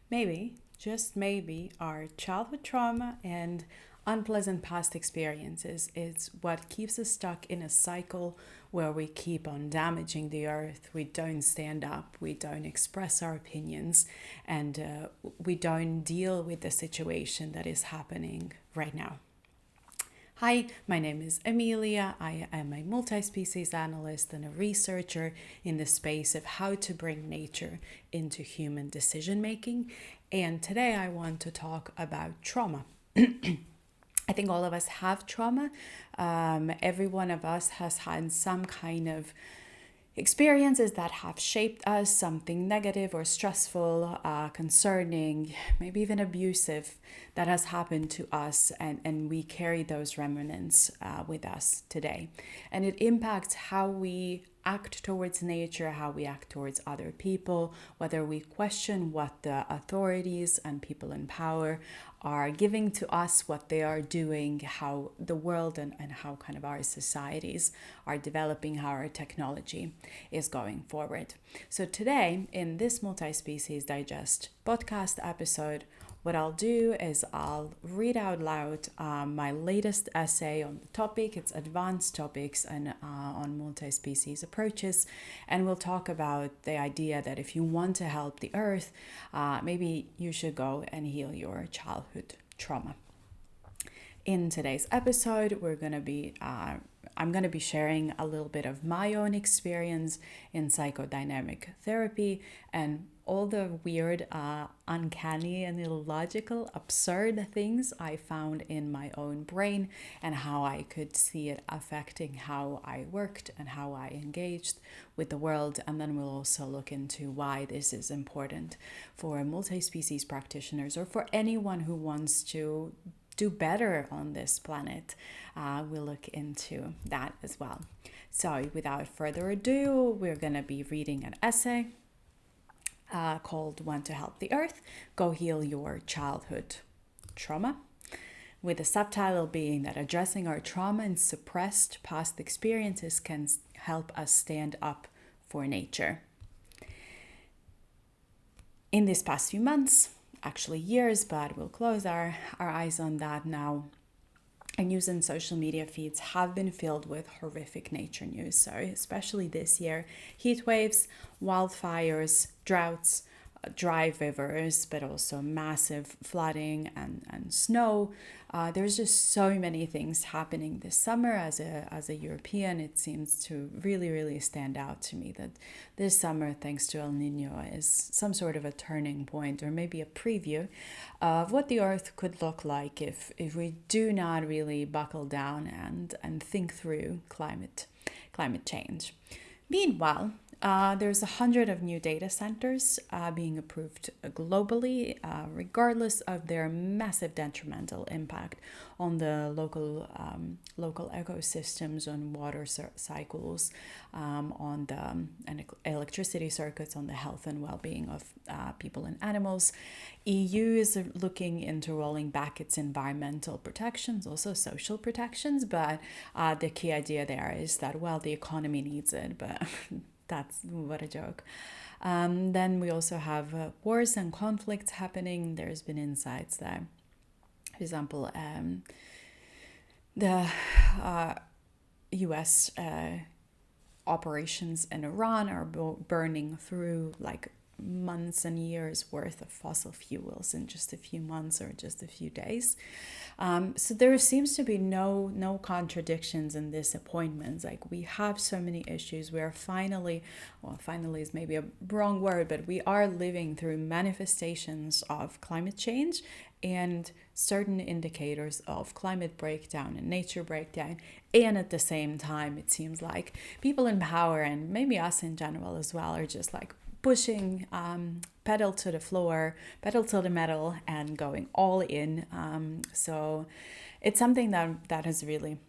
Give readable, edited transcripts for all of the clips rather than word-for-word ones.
maybe, just maybe, our childhood trauma and unpleasant past experiences is what keeps us stuck in a cycle where we keep on damaging the earth. We don't stand up, we don't express our opinions, and we don't deal with the situation that is happening right now. Hi, my name is Amelia. I am a multi-species analyst and a researcher in the space of how to bring nature into human decision making. And today I want to talk about trauma. I think all of us have trauma. Every one of us has had some kind of experiences that have shaped us, something negative or stressful, concerning, maybe even abusive that has happened to us, and we carry those remnants with us today. And it impacts how we act towards nature, how we act towards other people, whether we question what the authorities and people in power are giving to us, what they are doing, how the world and how kind of our societies are developing, how our technology is going forward. So today, in this Multi-Species Digest podcast episode, what I'll do is I'll read out loud my latest essay on the topic. It's advanced topics and on multi-species approaches. And we'll talk about the idea that if you want to help the earth, maybe you should go and heal your childhood trauma. In today's episode, I'm going to be sharing a little bit of my own experience in psychodynamic therapy and all the weird, uncanny and illogical, absurd things I found in my own brain and how I could see it affecting how I worked and how I engaged with the world. And then we'll also look into why this is important for multi-species practitioners or for anyone who wants to do better on this planet. We'll look into that as well. So without further ado, we're going to be reading an essay called Want to Help the Earth, Go Heal Your Childhood Trauma, with the subtitle being that addressing our trauma and suppressed past experiences can help us stand up for nature. In these past few months, actually years, but we'll close our eyes on that now. And news and social media feeds have been filled with horrific nature news. So especially this year, heat waves, wildfires, droughts, dry rivers, but also massive flooding and snow. There's just so many things happening this summer. As a European, it seems to really stand out to me that this summer, thanks to El Nino, is some sort of a turning point or maybe a preview of what the Earth could look like if we do not really buckle down and think through climate change. Meanwhile, there's 100 of new data centers being approved globally, regardless of their massive detrimental impact on the local ecosystems, on water cycles, on the electricity circuits, on the health and well-being of people and animals. EU is looking into rolling back its environmental protections, also social protections, but the key idea there is that, well, the economy needs it, but that's what a joke. Then we also have wars and conflicts happening. There's been insights that, for example, the US operations in Iran are burning through like months and years worth of fossil fuels in just a few months or just a few days. So there seems to be no contradictions and disappointments. Like, we have so many issues. We are finally is maybe a wrong word, but we are living through manifestations of climate change and certain indicators of climate breakdown and nature breakdown. And at the same time, it seems like people in power, and maybe us in general as well, are just like pushing pedal to the floor, pedal to the metal, and going all in. So it's something that has really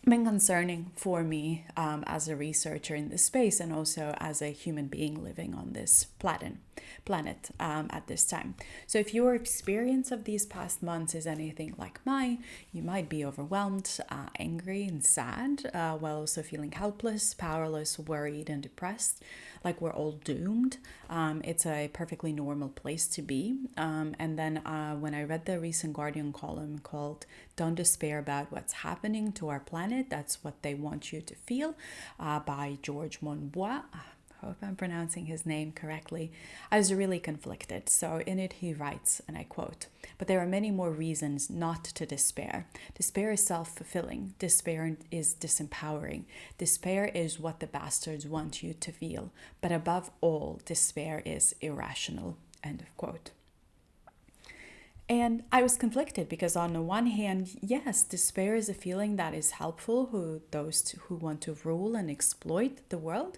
been concerning for me as a researcher in this space, and also as a human being living on this planet at this time. So if your experience of these past months is anything like mine, you might be overwhelmed, angry and sad, while also feeling helpless, powerless, worried and depressed. like we're all doomed. It's a perfectly normal place to be. And then when I read the recent Guardian column called "Don't Despair About What's Happening to Our Planet, That's What They Want You to Feel" by George Monbois, hope I'm pronouncing his name correctly, I was really conflicted. So in it he writes, and I quote, "But there are many more reasons not to despair. Despair is self-fulfilling. Despair is disempowering. Despair is what the bastards want you to feel. But above all, despair is irrational." End of quote. And I was conflicted because on the one hand, yes, despair is a feeling that is helpful to those who want to rule and exploit the world.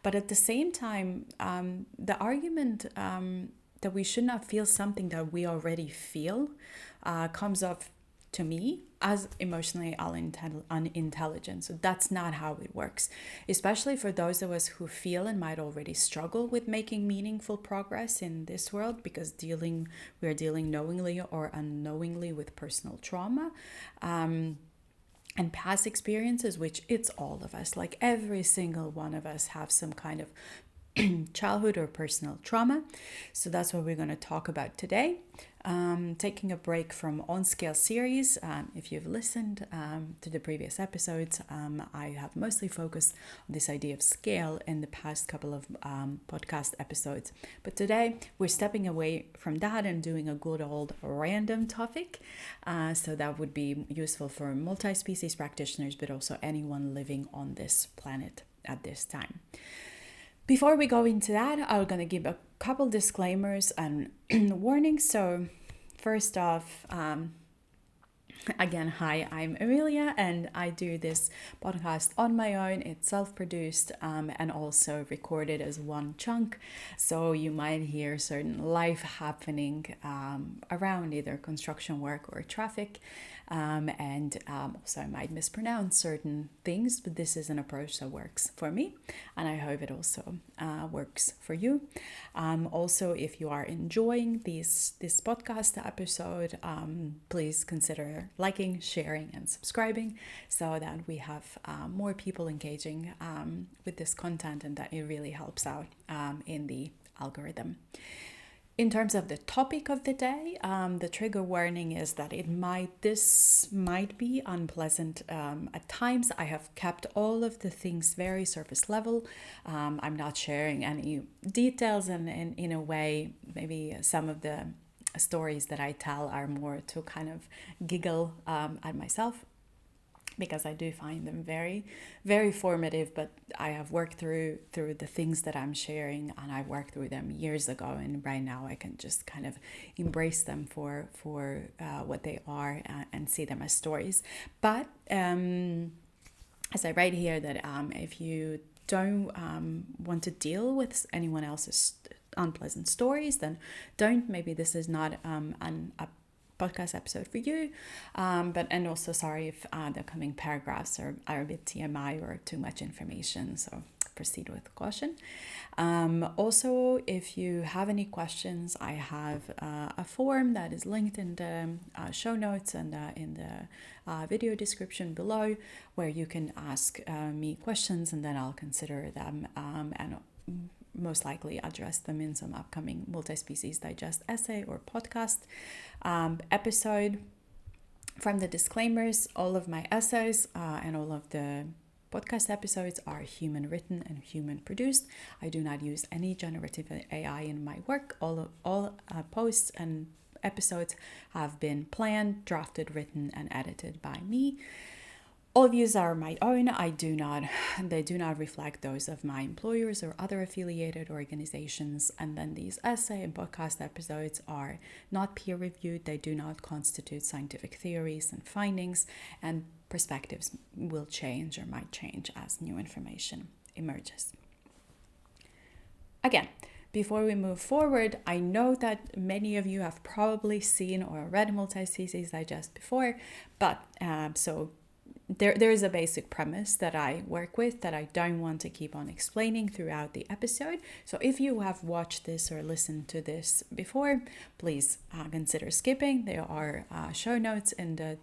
But at the same time, the argument that we should not feel something that we already feel comes off to me as emotionally unintelligent. So that's not how it works, especially for those of us who feel and might already struggle with making meaningful progress in this world, because we are dealing knowingly or unknowingly with personal trauma and past experiences, which it's all of us, like every single one of us have some kind of childhood or personal trauma. So that's what we're going to talk about today. Taking a break from On Scale series. If you've listened to the previous episodes, I have mostly focused on this idea of scale in the past couple of podcast episodes. But today we're stepping away from that and doing a good old random topic. So that would be useful for multi-species practitioners, but also anyone living on this planet at this time. Before we go into that, I'm going to give a couple disclaimers and warnings. So first off, again, hi, I'm Amelia, and I do this podcast on my own. It's self-produced and also recorded as one chunk. So you might hear certain life happening around either construction work or traffic. Also I might mispronounce certain things, but this is an approach that works for me, and I hope it also works for you. Also, if you are enjoying this podcast episode, please consider liking, sharing, and subscribing so that we have more people engaging with this content, and that it really helps out in the algorithm. In terms of the topic of the day, the trigger warning is that this might be unpleasant at times. I have kept all of the things very surface level. I'm not sharing any details, and in a way, maybe some of the stories that I tell are more to kind of giggle at myself, because I do find them very, very formative. But I have worked through the things that I'm sharing, and I worked through them years ago, and right now I can just kind of embrace them for what they are and see them as stories. But as I write here, that if you don't want to deal with anyone else's unpleasant stories, then don't. Maybe this is not a podcast episode for you, and also sorry if the coming paragraphs are a bit TMI or too much information, so proceed with caution. Also, if you have any questions, I have a form that is linked in the show notes and in the video description below, where you can ask me questions, and then I'll consider them and most likely address them in some upcoming Multispecies Digest essay or podcast episode. From the disclaimers, all of my essays and all of the podcast episodes are human written and human produced. I do not use any generative AI in my work. All posts and episodes have been planned, drafted, written, and edited by me. All views are my own. They do not reflect those of my employers or other affiliated organizations. And then these essay and podcast episodes are not peer reviewed. They do not constitute scientific theories and findings, and perspectives will change or might change as new information emerges. Again, before we move forward, I know that many of you have probably seen or read Multispecies Digest before, but so there is a basic premise that I work with that I don't want to keep on explaining throughout the episode. So if you have watched this or listened to this before, please consider skipping. There are show notes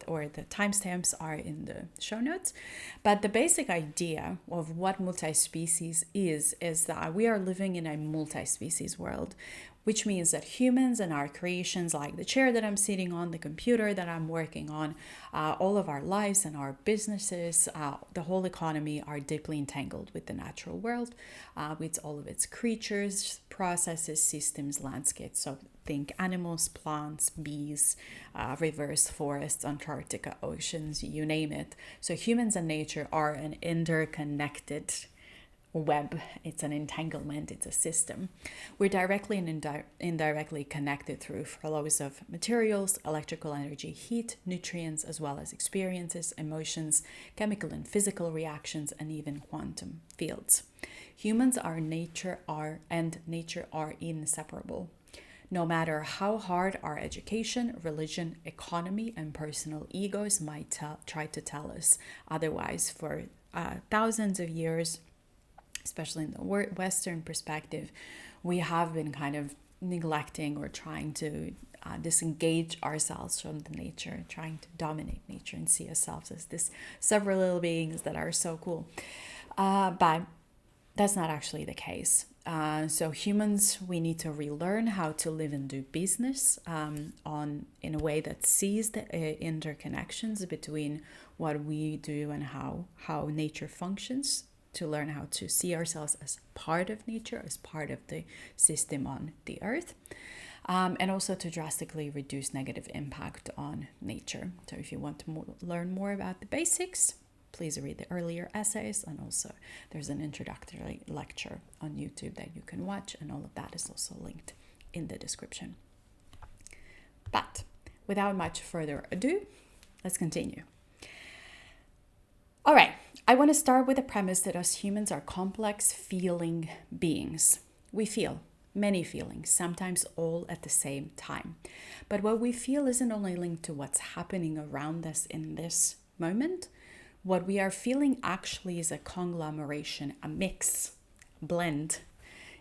or the timestamps are in the show notes. But the basic idea of what multispecies is that we are living in a multispecies world, which means that humans and our creations, like the chair that I'm sitting on, the computer that I'm working on, all of our lives and our businesses, the whole economy are deeply entangled with the natural world, with all of its creatures, processes, systems, landscapes. So think animals, plants, bees, rivers, forests, Antarctica, oceans, you name it. So humans and nature are an interconnected web. It's an entanglement, it's a system. We're directly and indirectly connected through flows of materials, electrical energy, heat, nutrients, as well as experiences, emotions, chemical and physical reactions, and even quantum fields. Humans are nature are inseparable. No matter how hard our education, religion, economy, and personal egos might try to tell us otherwise, for thousands of years, especially in the Western perspective, we have been kind of neglecting or trying to disengage ourselves from the nature, trying to dominate nature and see ourselves as this several little beings that are so cool. But that's not actually the case. So humans, we need to relearn how to live and do business in a way that sees the interconnections between what we do and how nature functions, to learn how to see ourselves as part of nature, as part of the system on the earth, and also to drastically reduce negative impact on nature. So if you want to learn more about the basics, please read the earlier essays, and also there's an introductory lecture on YouTube that you can watch, and all of that is also linked in the description. But without much further ado, let's continue. All right, I want to start with the premise that us humans are complex feeling beings. We feel many feelings, sometimes all at the same time. But what we feel isn't only linked to what's happening around us in this moment. What we are feeling actually is a conglomeration, a mix, a blend.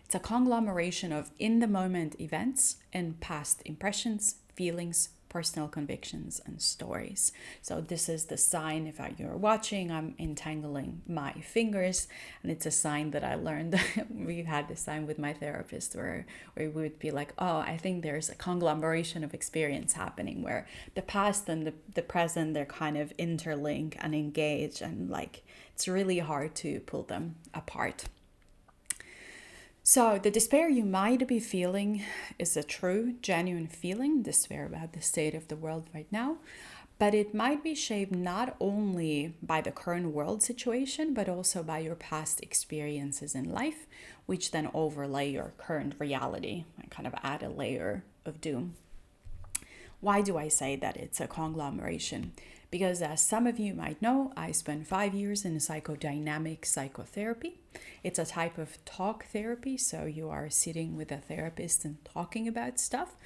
It's a conglomeration of in-the-moment events and past impressions, feelings, personal convictions, and stories. So this is the sign, if you're watching, I'm entangling my fingers, and it's a sign that I learned. We've had this sign with my therapist where we would be like, oh, I think there's a conglomeration of experience happening where the past and the present, they're kind of interlinked and engaged, and like it's really hard to pull them apart. So the despair you might be feeling is a true, genuine feeling, despair about the state of the world right now, but it might be shaped not only by the current world situation, but also by your past experiences in life, which then overlay your current reality and kind of add a layer of doom. Why do I say that it's a conglomeration? Because as some of you might know, I spent 5 years in psychodynamic psychotherapy. It's a type of talk therapy, so you are sitting with a therapist and talking about stuff.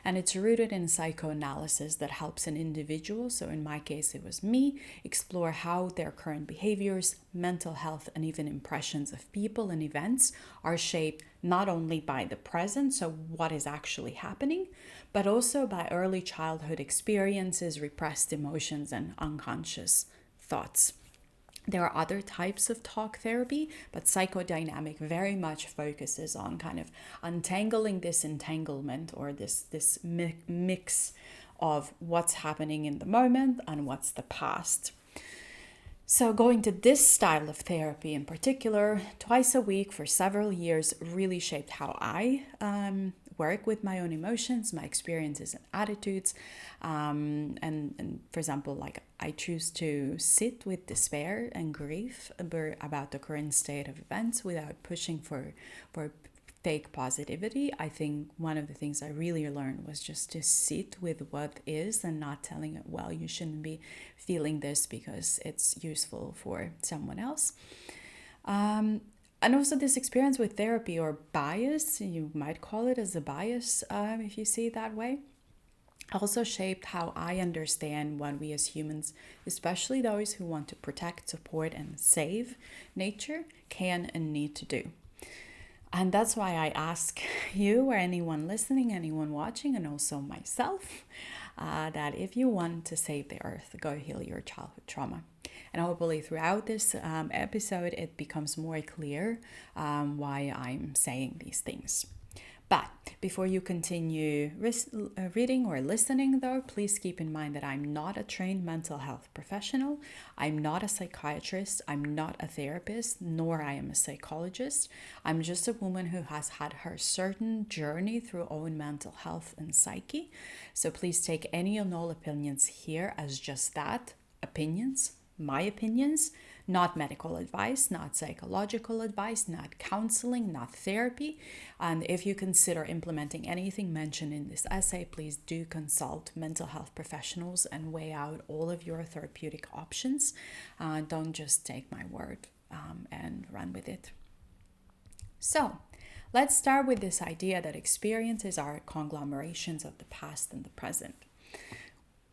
And it's rooted in psychoanalysis that helps an individual, so in my case it was me, explore how their current behaviors, mental health, and even impressions of people and events are shaped not only by the present, so what is actually happening, but also by early childhood experiences, repressed emotions, and unconscious thoughts. There are other types of talk therapy, but psychodynamic very much focuses on kind of untangling this entanglement or this mix of what's happening in the moment and what's the past. So going to this style of therapy in particular, twice a week for several years, really shaped how I work with my own emotions, my experiences and attitudes. And for example, like I choose to sit with despair and grief about the current state of events without pushing for fake positivity. I think one of the things I really learned was just to sit with what is and not telling it, well, you shouldn't be feeling this because it's useful for someone else. And also this experience with therapy or bias, you might call it as a bias if you see it that way. also shaped how I understand what we as humans, especially those who want to protect, support, and save nature, can and need to do. And that's why I ask you, or anyone listening, anyone watching, and also myself, that if you want to save the earth, go heal your childhood trauma. And hopefully, throughout this episode, it becomes more clear why I'm saying these things. But before you continue reading or listening, though, please keep in mind that I'm not a trained mental health professional. I'm not a psychiatrist. I'm not a therapist, nor I am a psychologist. I'm just a woman who has had her certain journey through own mental health and psyche. So please take any and all opinions here as just that, opinions, my opinions, not medical advice, not psychological advice, not counseling, not therapy. And if you consider implementing anything mentioned in this essay, please do consult mental health professionals and weigh out all of your therapeutic options. Don't just take my word and run with it. So, let's start with this idea that experiences are conglomerations of the past and the present.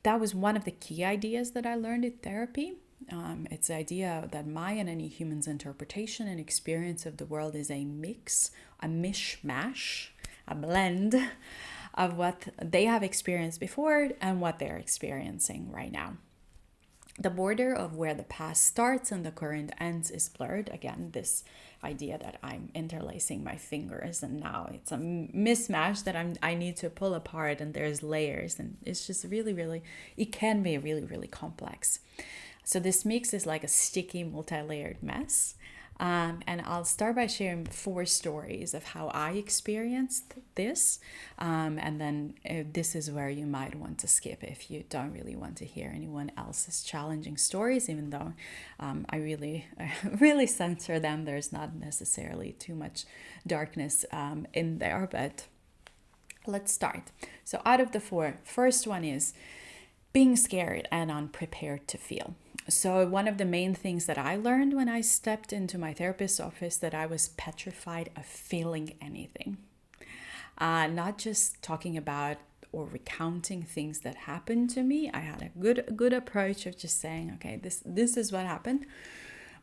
That was one of the key ideas that I learned in therapy. It's the idea that my and any human's interpretation and experience of the world is a mix, a mishmash, a blend of what they have experienced before and what they're experiencing right now. The border of where the past starts and the current ends is blurred. Again, this idea that I'm interlacing my fingers and now it's a mismatch that I need to pull apart, and there's layers, and it's just really, it can be really, really complex. So this mix is like a sticky, multi-layered mess. And I'll start by sharing 4 stories of how I experienced this. And then this is where you might want to skip if you don't really want to hear anyone else's challenging stories, even though I really censor them. There's not necessarily too much darkness in there, but let's start. So out of the 4, first one is being scared and unprepared to feel. So one of the main things that I learned when I stepped into my therapist's office, that I was petrified of feeling anything. Not just talking about or recounting things that happened to me. I had a good approach of just saying, okay, this is what happened.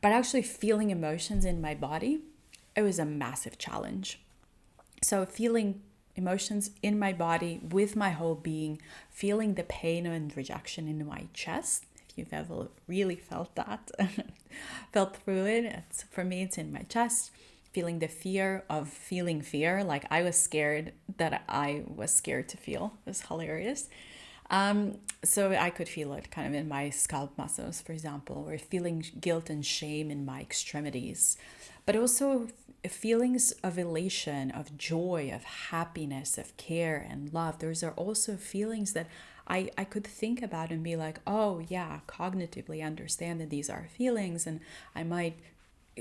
But actually feeling emotions in my body, it was a massive challenge. So feeling emotions in my body with my whole being, feeling the pain and rejection in my chest. If you've ever really felt that, felt through it, for me, it's in my chest. Feeling the fear of feeling fear, like I was scared that I was scared to feel. It was hilarious. So I could feel it kind of in my scalp muscles, for example, or feeling guilt and shame in my extremities, but also feelings of elation, of joy, of happiness, of care and love. Those are also feelings that I could think about and be like, oh yeah, cognitively understand that these are feelings, and I might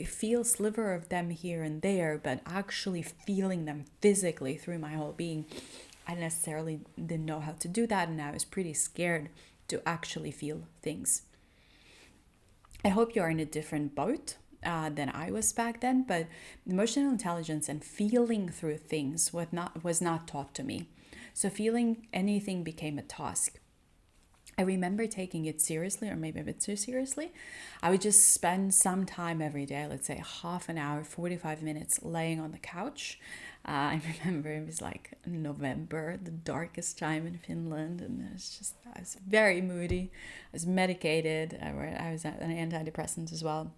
feel sliver of them here and there, but actually feeling them physically through my whole being, I necessarily didn't know how to do that, and I was pretty scared to actually feel things. I hope you're in a different boat than I was back then, but emotional intelligence and feeling through things was not taught to me. So feeling anything became a task. I remember taking it seriously, or maybe a bit too seriously. I would just spend some time every day, let's say half an hour, 45 minutes, laying on the couch. I remember it was like November, the darkest time in Finland, and I was very moody. I was medicated. I was on antidepressants as well.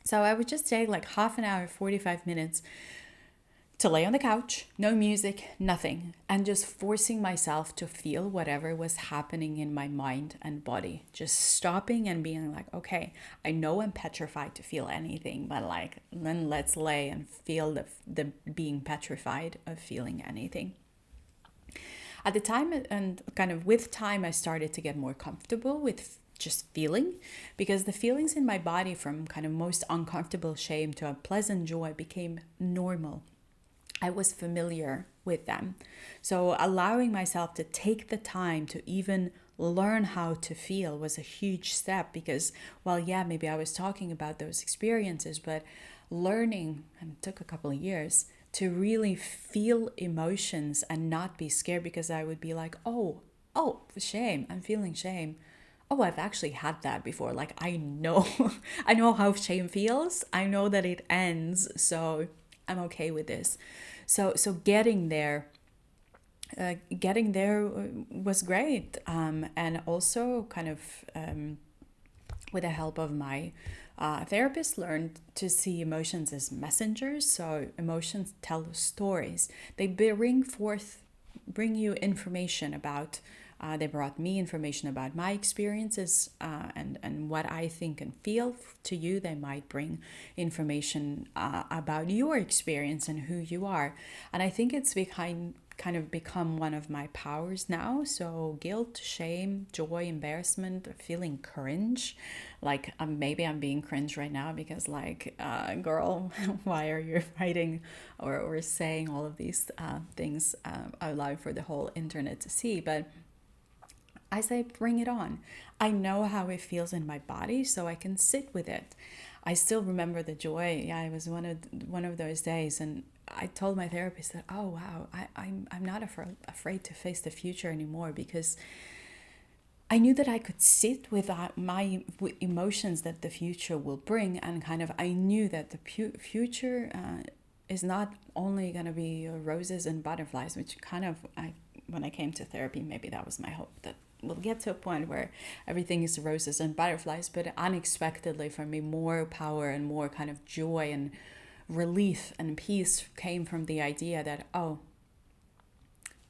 So I would just take like half an hour, 45 minutes to lay on the couch, no music, nothing, and just forcing myself to feel whatever was happening in my mind and body. Just stopping and being like, okay, I know I'm petrified to feel anything, but like, then let's lay and feel the being petrified of feeling anything. At the time, and kind of with time, I started to get more comfortable with just feeling, because the feelings in my body, from kind of most uncomfortable shame to a pleasant joy, became normal. I was familiar with them. So allowing myself to take the time to even learn how to feel was a huge step, because, well, yeah, maybe I was talking about those experiences, but learning, and it took a couple of years, to really feel emotions and not be scared, because I would be like, oh, oh, shame, I'm feeling shame. Oh, I've actually had that before. Like, I know, I know how shame feels. I know that it ends, so I'm okay with this. So getting there was great, and also kind of with the help of my therapist, learned to see emotions as messengers. So emotions tell stories. They bring you information about. They brought me information about my experiences, and what I think and feel to you. They might bring information about your experience and who you are. And I think it's kind of become one of my powers now. So guilt, shame, joy, embarrassment, feeling cringe. Like maybe I'm being cringe right now because like, girl, why are you writing or saying all of these things out loud for the whole internet to see? But I say, bring it on. I know how it feels in my body, so I can sit with it. I still remember the joy. Yeah, it was one of those days, and I told my therapist that, oh wow, I'm not afraid to face the future anymore, because I knew that I could sit with my emotions that the future will bring, and kind of I knew that the future is not only going to be roses and butterflies, which kind of when I came to therapy, maybe that was my hope, that we'll get to a point where everything is roses and butterflies. But unexpectedly for me, more power and more kind of joy and relief and peace came from the idea that, oh,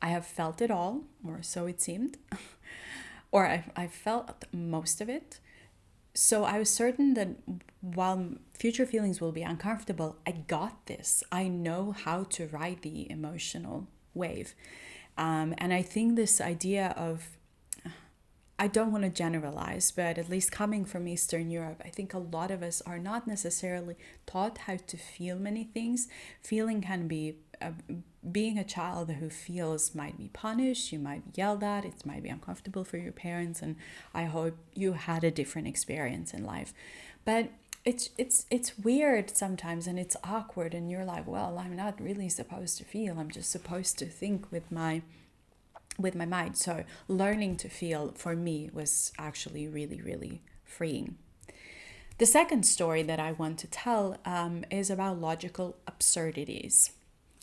I have felt it all, or so it seemed, or I felt most of it. So I was certain that while future feelings will be uncomfortable, I got this. I know how to ride the emotional wave. And I think this idea of, I don't want to generalize, but at least coming from Eastern Europe, I think a lot of us are not necessarily taught how to feel many things. Feeling can be, being a child who feels might be punished, you might be yelled at, it might be uncomfortable for your parents, and I hope you had a different experience in life. But it's weird sometimes, and it's awkward, and you're like, well, I'm not really supposed to feel, I'm just supposed to think with my mind. So learning to feel for me was actually really, really freeing. The second story that I want to tell is about logical absurdities.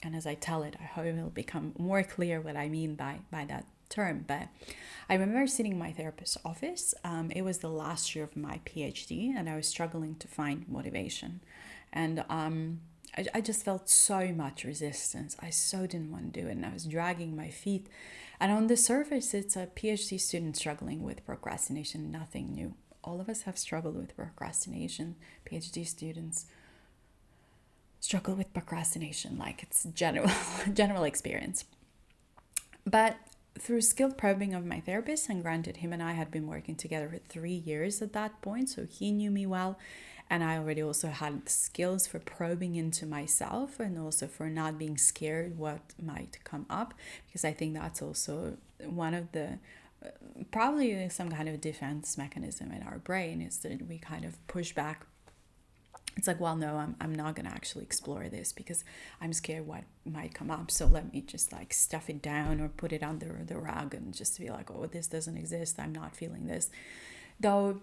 And as I tell it, I hope it will become more clear what I mean by that term. But I remember sitting in my therapist's office. It was the last year of my PhD, and I was struggling to find motivation. And I just felt so much resistance. I so didn't want to do it, and I was dragging my feet. And on the surface, it's a PhD student struggling with procrastination, nothing new. All of us have struggled with procrastination. PhD students struggle with procrastination, like it's general experience. But through skilled probing of my therapist, and granted, him and I had been working together for 3 years at that point, so he knew me well, and I already also had skills for probing into myself, and also for not being scared what might come up, because I think that's also one of the probably some kind of defense mechanism in our brain, is that we kind of push back. It's like, well, no, I'm not going to actually explore this because I'm scared what might come up. So let me just like stuff it down or put it under the rug and just be like, oh, this doesn't exist. I'm not feeling this. Though,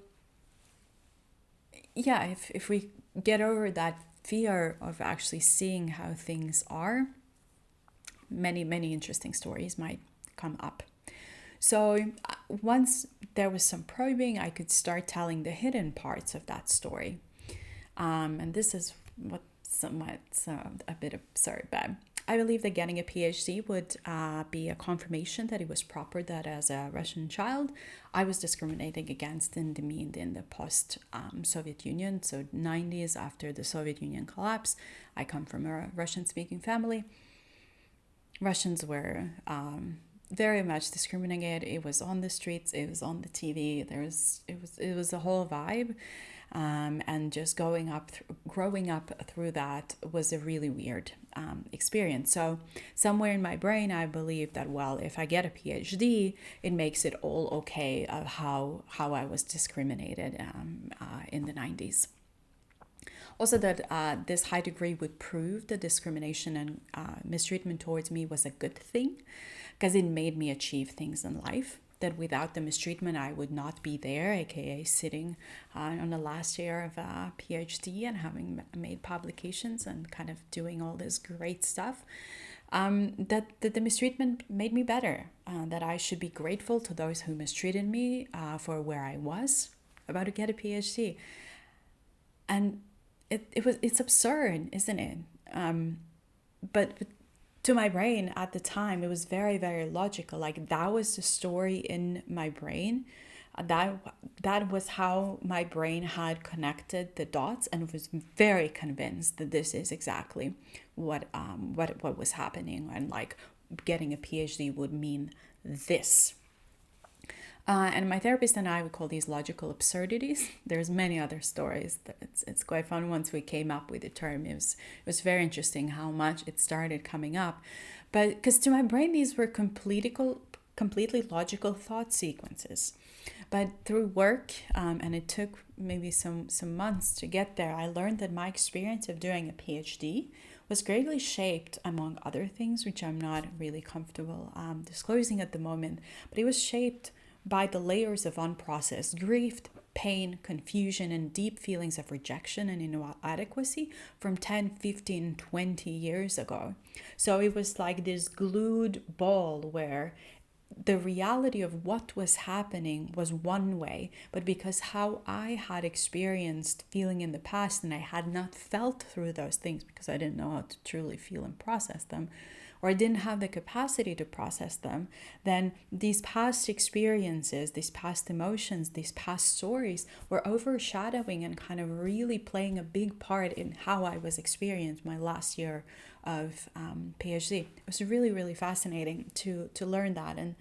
yeah, if we get over that fear of actually seeing how things are, many, many interesting stories might come up. So once there was some probing, I could start telling the hidden parts of that story. And this is what somewhat a bit absurd, but I believe that getting a PhD would be a confirmation that it was proper that as a Russian child, I was discriminated against and demeaned in the post-Soviet Union. So 90s, after the Soviet Union collapse, I come from a Russian-speaking family. Russians were very much discriminated. It was on the streets, it was on the TV. It was a whole vibe. And just growing up through that was a really weird experience. So somewhere in my brain, I believe that, well, if I get a PhD, it makes it all okay of how I was discriminated in the 90s. Also, that this high degree would prove that discrimination and mistreatment towards me was a good thing, because it made me achieve things in life. that without the mistreatment, I would not be there, aka sitting on the last year of a PhD and having made publications and kind of doing all this great stuff. That the mistreatment made me better, that I should be grateful to those who mistreated me for where I was about to get a PhD. And it's absurd, isn't it? But to my brain at the time, it was very, very logical. Like that was the story in my brain. That was how my brain had connected the dots and was very convinced that this is exactly what was happening, and like getting a PhD would mean this. And my therapist and I would call these logical absurdities. There's many other stories. It's quite fun. Once we came up with the term, it was very interesting how much it started coming up. But because to my brain, these were completely logical thought sequences. But through work, and it took maybe some months to get there, I learned that my experience of doing a PhD was greatly shaped, among other things, which I'm not really comfortable disclosing at the moment, but it was shaped by the layers of unprocessed grief, pain, confusion, and deep feelings of rejection and inadequacy from 10, 15, 20 years ago. So it was like this glued ball where the reality of what was happening was one way, but because how I had experienced feeling in the past and I had not felt through those things because I didn't know how to truly feel and process them, or I didn't have the capacity to process them, then these past experiences, these past emotions, these past stories were overshadowing and kind of really playing a big part in how I was experienced my last year of PhD. It was really, really fascinating to learn that. And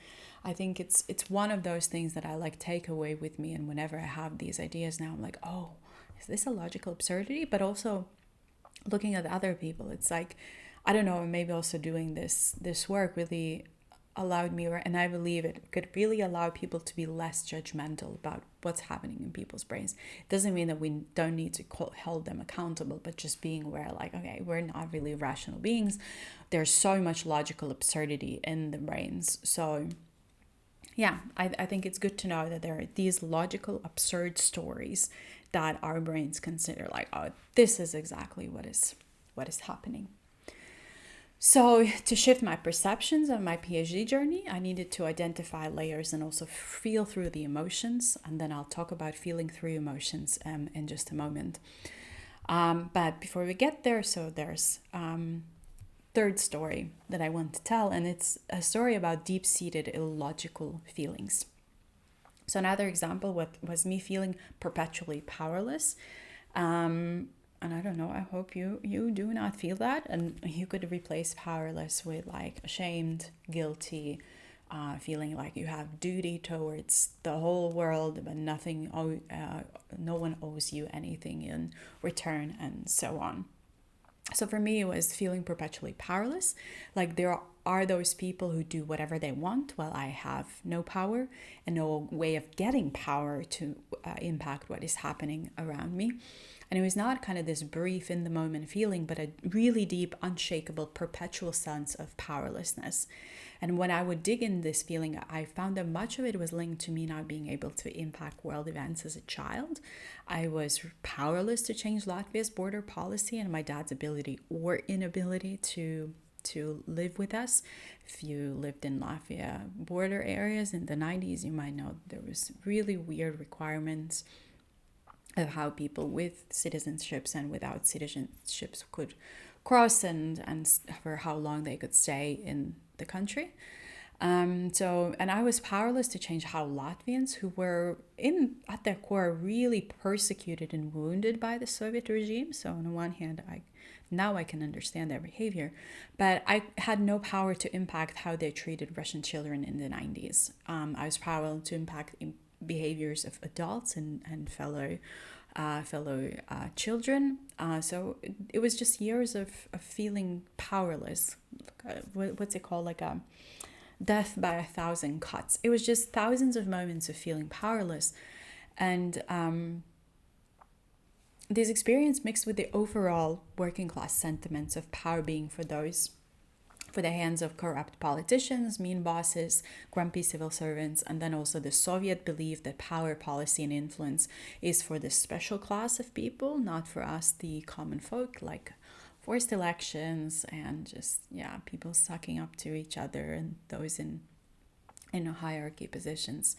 I think it's one of those things that I like take away with me. And whenever I have these ideas now, I'm like, oh, is this a logical absurdity? But also looking at other people, it's like, I don't know, maybe also doing this work really allowed me, and I believe it could really allow people to be less judgmental about what's happening in people's brains. It doesn't mean that we don't need to hold them accountable, but just being aware, like, okay, we're not really rational beings. There's so much logical absurdity in the brains. So yeah, I think it's good to know that there are these logical, absurd stories that our brains consider like, oh, this is exactly what is happening. So to shift my perceptions of my PhD journey, I needed to identify layers and also feel through the emotions. And then I'll talk about feeling through emotions in just a moment. But before we get there, so there's third story that I want to tell, and it's a story about deep-seated illogical feelings. So another example was me feeling perpetually powerless. And I don't know, I hope you do not feel that. And you could replace powerless with like ashamed, guilty, feeling like you have duty towards the whole world, but no one owes you anything in return, and so on. So for me, it was feeling perpetually powerless. Like there are those people who do whatever they want while I have no power and no way of getting power to impact what is happening around me. And it was not kind of this brief in the moment feeling, but a really deep, unshakable, perpetual sense of powerlessness. And when I would dig in this feeling, I found that much of it was linked to me not being able to impact world events as a child. I was powerless to change Latvia's border policy and my dad's ability or inability to live with us. If you lived in Latvia border areas in the 90s, you might know there was really weird requirements of how people with citizenships and without citizenships could cross and for how long they could stay in the country. And I was powerless to change how Latvians, who were at their core really persecuted and wounded by the Soviet regime. So on the one hand, I can understand their behavior, but I had no power to impact how they treated Russian children in the 90s. I was powerless to impact behaviors of adults and fellow children. So it was just years of feeling powerless. What's it called? Like a death by 1,000 cuts. It was just thousands of moments of feeling powerless. And this experience mixed with the overall working class sentiments of power being for those for the hands of corrupt politicians, mean bosses, grumpy civil servants, and then also the Soviet belief that power, policy, and influence is for this special class of people, not for us, the common folk, like forced elections and just, people sucking up to each other and those in hierarchy positions.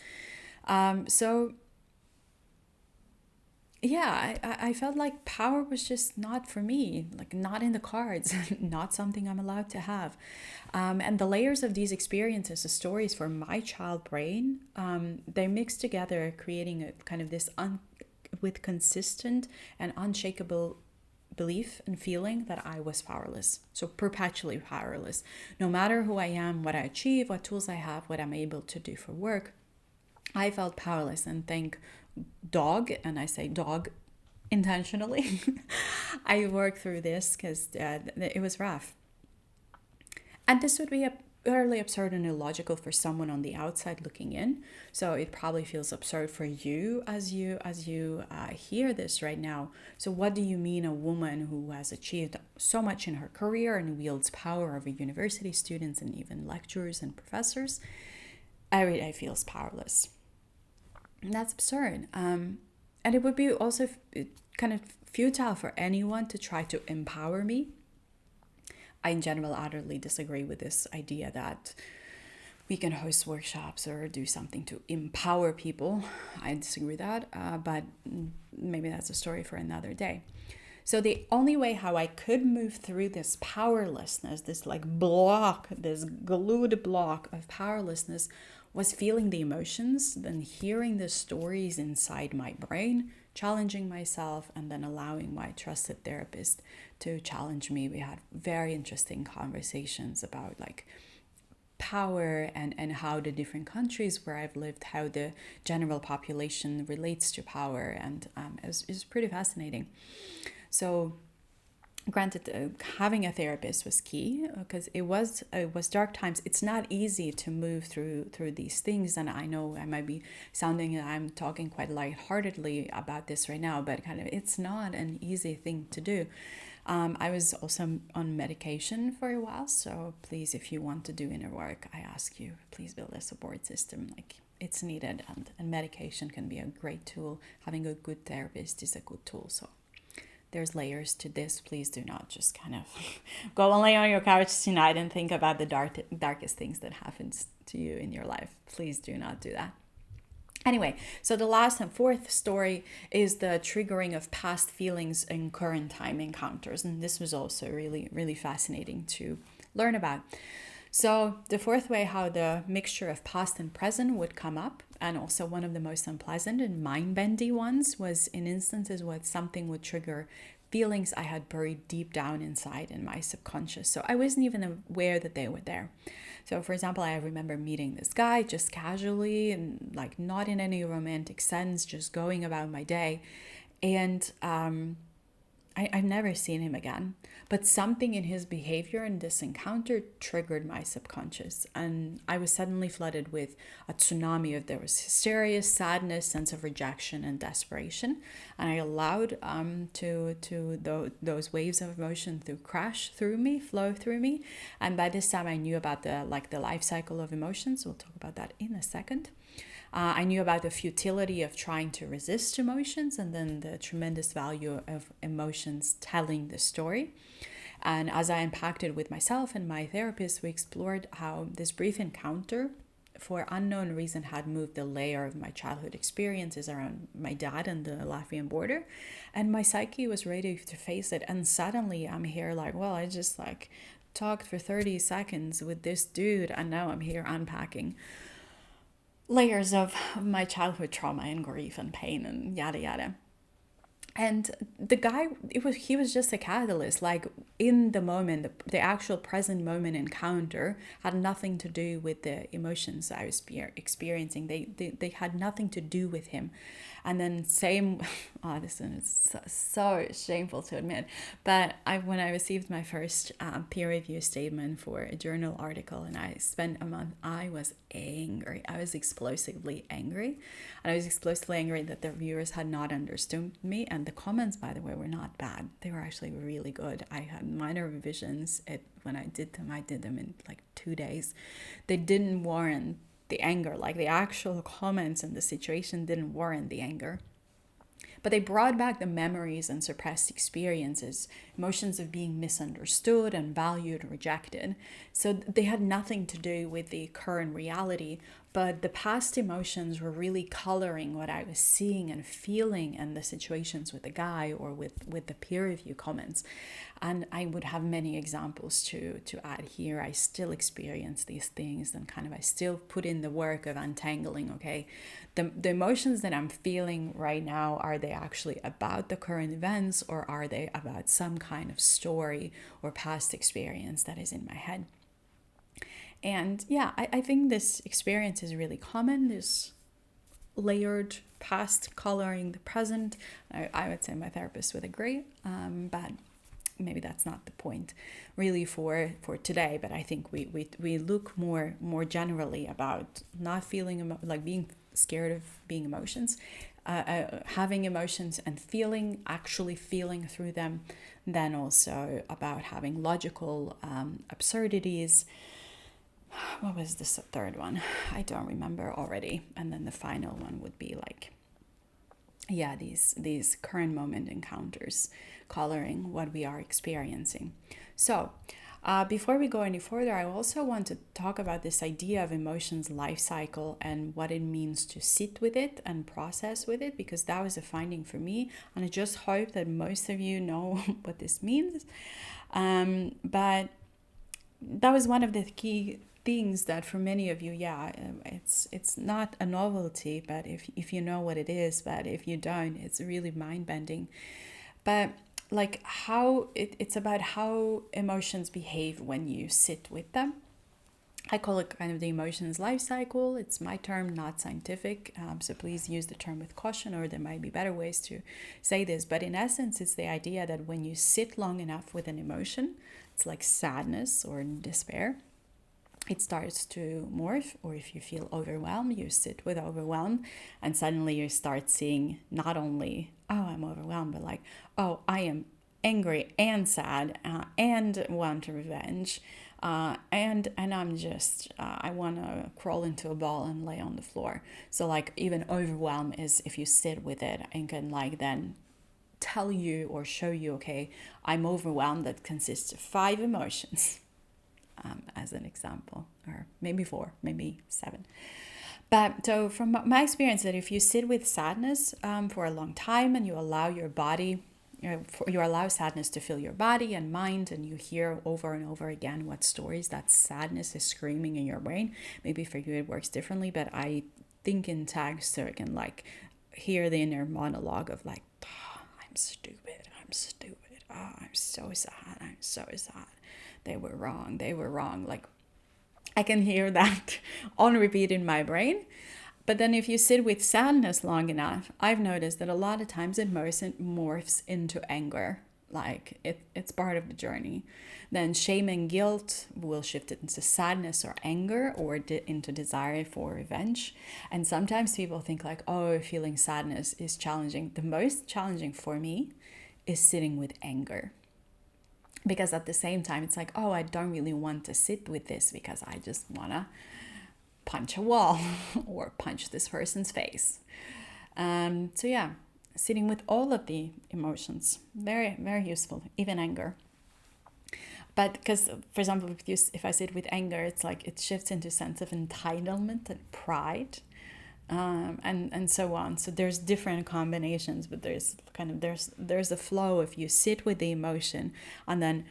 I felt like power was just not for me, like not in the cards, not something I'm allowed to have. And the layers of these experiences, the stories for my child brain, they mix together, creating a kind of this with consistent and unshakable belief and feeling that I was powerless. So perpetually powerless. No matter who I am, what I achieve, what tools I have, what I'm able to do for work, I felt powerless. And thank dog, and I say dog intentionally, I worked through this because it was rough. And this would be utterly absurd and illogical for someone on the outside looking in. So it probably feels absurd for you as you hear this right now. So what do you mean a woman who has achieved so much in her career and wields power over university students and even lecturers and professors every day feels powerless? And that's absurd. And it would be also kind of futile for anyone to try to empower me. I, in general, utterly disagree with this idea that we can host workshops or do something to empower people. I disagree with that, but maybe that's a story for another day. So the only way how I could move through this powerlessness, this like block, this glued block of powerlessness, was feeling the emotions, then hearing the stories inside my brain, challenging myself, and then allowing my trusted therapist to challenge me. We had very interesting conversations about like power and how the different countries where I've lived, how the general population relates to power. And it was pretty fascinating. So granted, having a therapist was key because it was dark times. It's not easy to move through these things, and I know I might be sounding I'm talking quite lightheartedly about this right now, but kind of it's not an easy thing to do. I was also on medication for a while, so please, if you want to do inner work, I ask you, please build a support system. Like it's needed, and medication can be a great tool. Having a good therapist is a good tool. So there's layers to this. Please do not just kind of go and lay on your couch tonight and think about the darkest things that happens to you in your life. Please do not do that. Anyway, so the last and fourth story is the triggering of past feelings in current time encounters. And this was also really, really fascinating to learn about. So the fourth way how the mixture of past and present would come up, and also one of the most unpleasant and mind-bendy ones, was in instances where something would trigger feelings I had buried deep down inside in my subconscious. So I wasn't even aware that they were there. So for example, I remember meeting this guy just casually and like not in any romantic sense, just going about my day. And I've never seen him again, but something in his behavior in this encounter triggered my subconscious, and I was suddenly flooded with a tsunami of there was hysteria, sadness, sense of rejection, and desperation, and I allowed those waves of emotion to crash through me, flow through me, and by this time I knew about the life cycle of emotions. We'll talk about that in a second. I knew about the futility of trying to resist emotions, and then the tremendous value of emotions telling the story. And as I unpacked it with myself and my therapist, we explored how this brief encounter, for unknown reason, had moved the layer of my childhood experiences around my dad and the Latvian border. And my psyche was ready to face it. And suddenly I'm here like, well, I just like talked for 30 seconds with this dude, and now I'm here unpacking layers of my childhood trauma and grief and pain and yada yada. And the guy, he was just a catalyst. Like in the moment, the actual present moment encounter had nothing to do with the emotions I was experiencing. They had nothing to do with him. And then this is so shameful to admit, but when I received my first peer review statement for a journal article, and I spent a month, I was angry. I was explosively angry. And I was explosively angry that the reviewers had not understood me and And the comments, by the way, were not bad. They were actually really good. I had minor revisions. When I did them in like 2 days. They didn't warrant the anger. Like the actual comments and the situation didn't warrant the anger. But they brought back the memories and suppressed experiences, emotions of being misunderstood and valued, rejected. So they had nothing to do with the current reality, but the past emotions were really coloring what I was seeing and feeling and the situations with the guy or with the peer review comments. And I would have many examples to add here. I still experience these things and kind of I still put in the work of untangling, okay, the emotions that I'm feeling right now, are they actually about the current events or are they about some kind of story or past experience that is in my head? And yeah, I think this experience is really common, this layered past coloring the present. I would say my therapist would agree, but maybe that's not the point really for today. But I think we look more generally about not feeling like being scared of being emotions, having emotions and actually feeling through them, then also about having logical absurdities. What was the third one? I don't remember already. And then the final one would be like, yeah, these current moment encounters coloring what we are experiencing. So before we go any further, I also want to talk about this idea of emotions life cycle and what it means to sit with it and process with it, because that was a finding for me. And I just hope that most of you know what this means. But that was one of the key things that for many of you, it's not a novelty, but if you know what it is, but if you don't, it's really mind-bending. But like how it's about how emotions behave when you sit with them. I call it kind of the emotions life cycle. It's my term, not scientific. So please use the term with caution, or there might be better ways to say this. But in essence, it's the idea that when you sit long enough with an emotion, it's like sadness or despair, it starts to morph. Or if you feel overwhelmed, you sit with overwhelm, and suddenly you start seeing not only, oh, I'm overwhelmed, but like, oh, I am angry and sad and want revenge. And I'm just, I want to crawl into a ball and lay on the floor. So like even overwhelm is if you sit with it and can like then tell you or show you, okay, I'm overwhelmed. That consists of 5 emotions. As an example, or maybe 4, maybe 7. But so from my experience, that if you sit with sadness for a long time and you allow your body, you allow sadness to fill your body and mind, and you hear over and over again what stories that sadness is screaming in your brain. Maybe for you it works differently, but I think in tags so I can like hear the inner monologue of like, oh, I'm stupid, oh, I'm so sad, they were wrong. Like I can hear that on repeat in my brain. But then if you sit with sadness long enough, I've noticed that a lot of times it morphs into anger. Like it's part of the journey. Then shame and guilt will shift it into sadness or anger, or into desire for revenge. And sometimes people think like, oh, feeling sadness is challenging. The most challenging for me is sitting with anger. Because at the same time, it's like, oh, I don't really want to sit with this because I just want to punch a wall or punch this person's face. So yeah, sitting with all of the emotions, very, very useful, even anger. But because, for example, if I sit with anger, it's like it shifts into a sense of entitlement and pride. And so on. So there's different combinations, but there's a flow. If you sit with the emotion, and then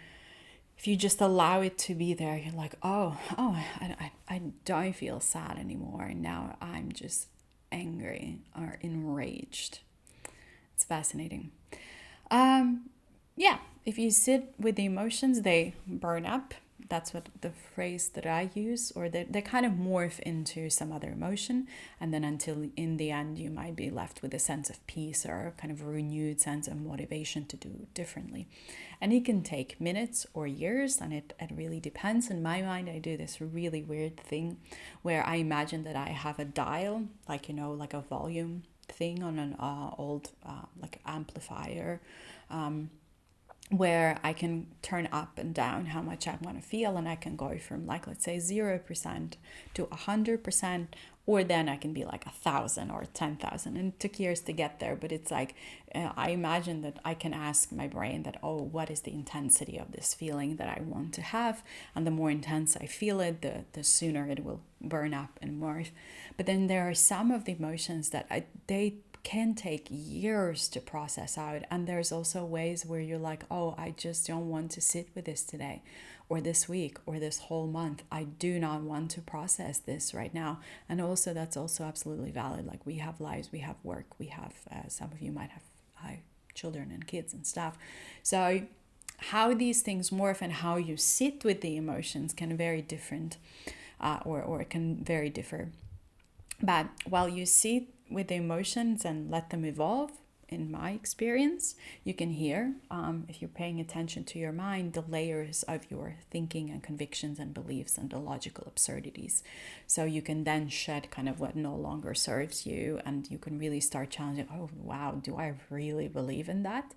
if you just allow it to be there, you're like, I don't feel sad anymore, and now I'm just angry or enraged. It's fascinating. If you sit with the emotions, they burn up. That's what the phrase that I use, or they kind of morph into some other emotion. And then until in the end, you might be left with a sense of peace or kind of a renewed sense of motivation to do differently. And it can take minutes or years, and it really depends. In my mind, I do this really weird thing where I imagine that I have a dial, like a volume thing on an old like amplifier, where I can turn up and down how much I want to feel, and I can go from like, let's say 0% to 100%, or then I can be like 1,000 or 10,000. And it took years to get there, but it's like, I imagine that I can ask my brain that, oh, what is the intensity of this feeling that I want to have? And the more intense I feel it, the sooner it will burn up and morph. But then there are some of the emotions that they can take years to process out. And there's also ways where you're like, oh, I just don't want to sit with this today, or this week, or this whole month. I do not want to process this right now. And also, that's also absolutely valid. Like, we have lives, we have work, we have, some of you might have children and kids and stuff. So how these things morph and how you sit with the emotions can vary different, or it can very differ. But while you sit with the emotions and let them evolve, in my experience, you can hear, if you're paying attention to your mind, the layers of your thinking and convictions and beliefs and the logical absurdities. So you can then shed kind of what no longer serves you, and you can really start challenging, oh, wow, do I really believe in that?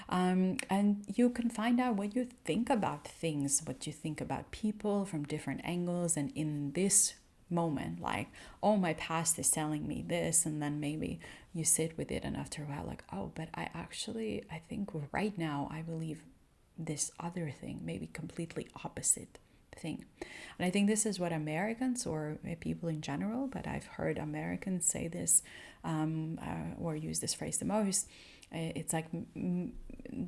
And you can find out what you think about things, what you think about people from different angles, and in this moment, like, oh, my past is telling me this, and then maybe you sit with it, and after a while, like, oh, but I think right now I believe this other thing, maybe completely opposite thing. And I think this is what Americans, or people in general, but I've heard Americans say this, or use this phrase the most. It's like,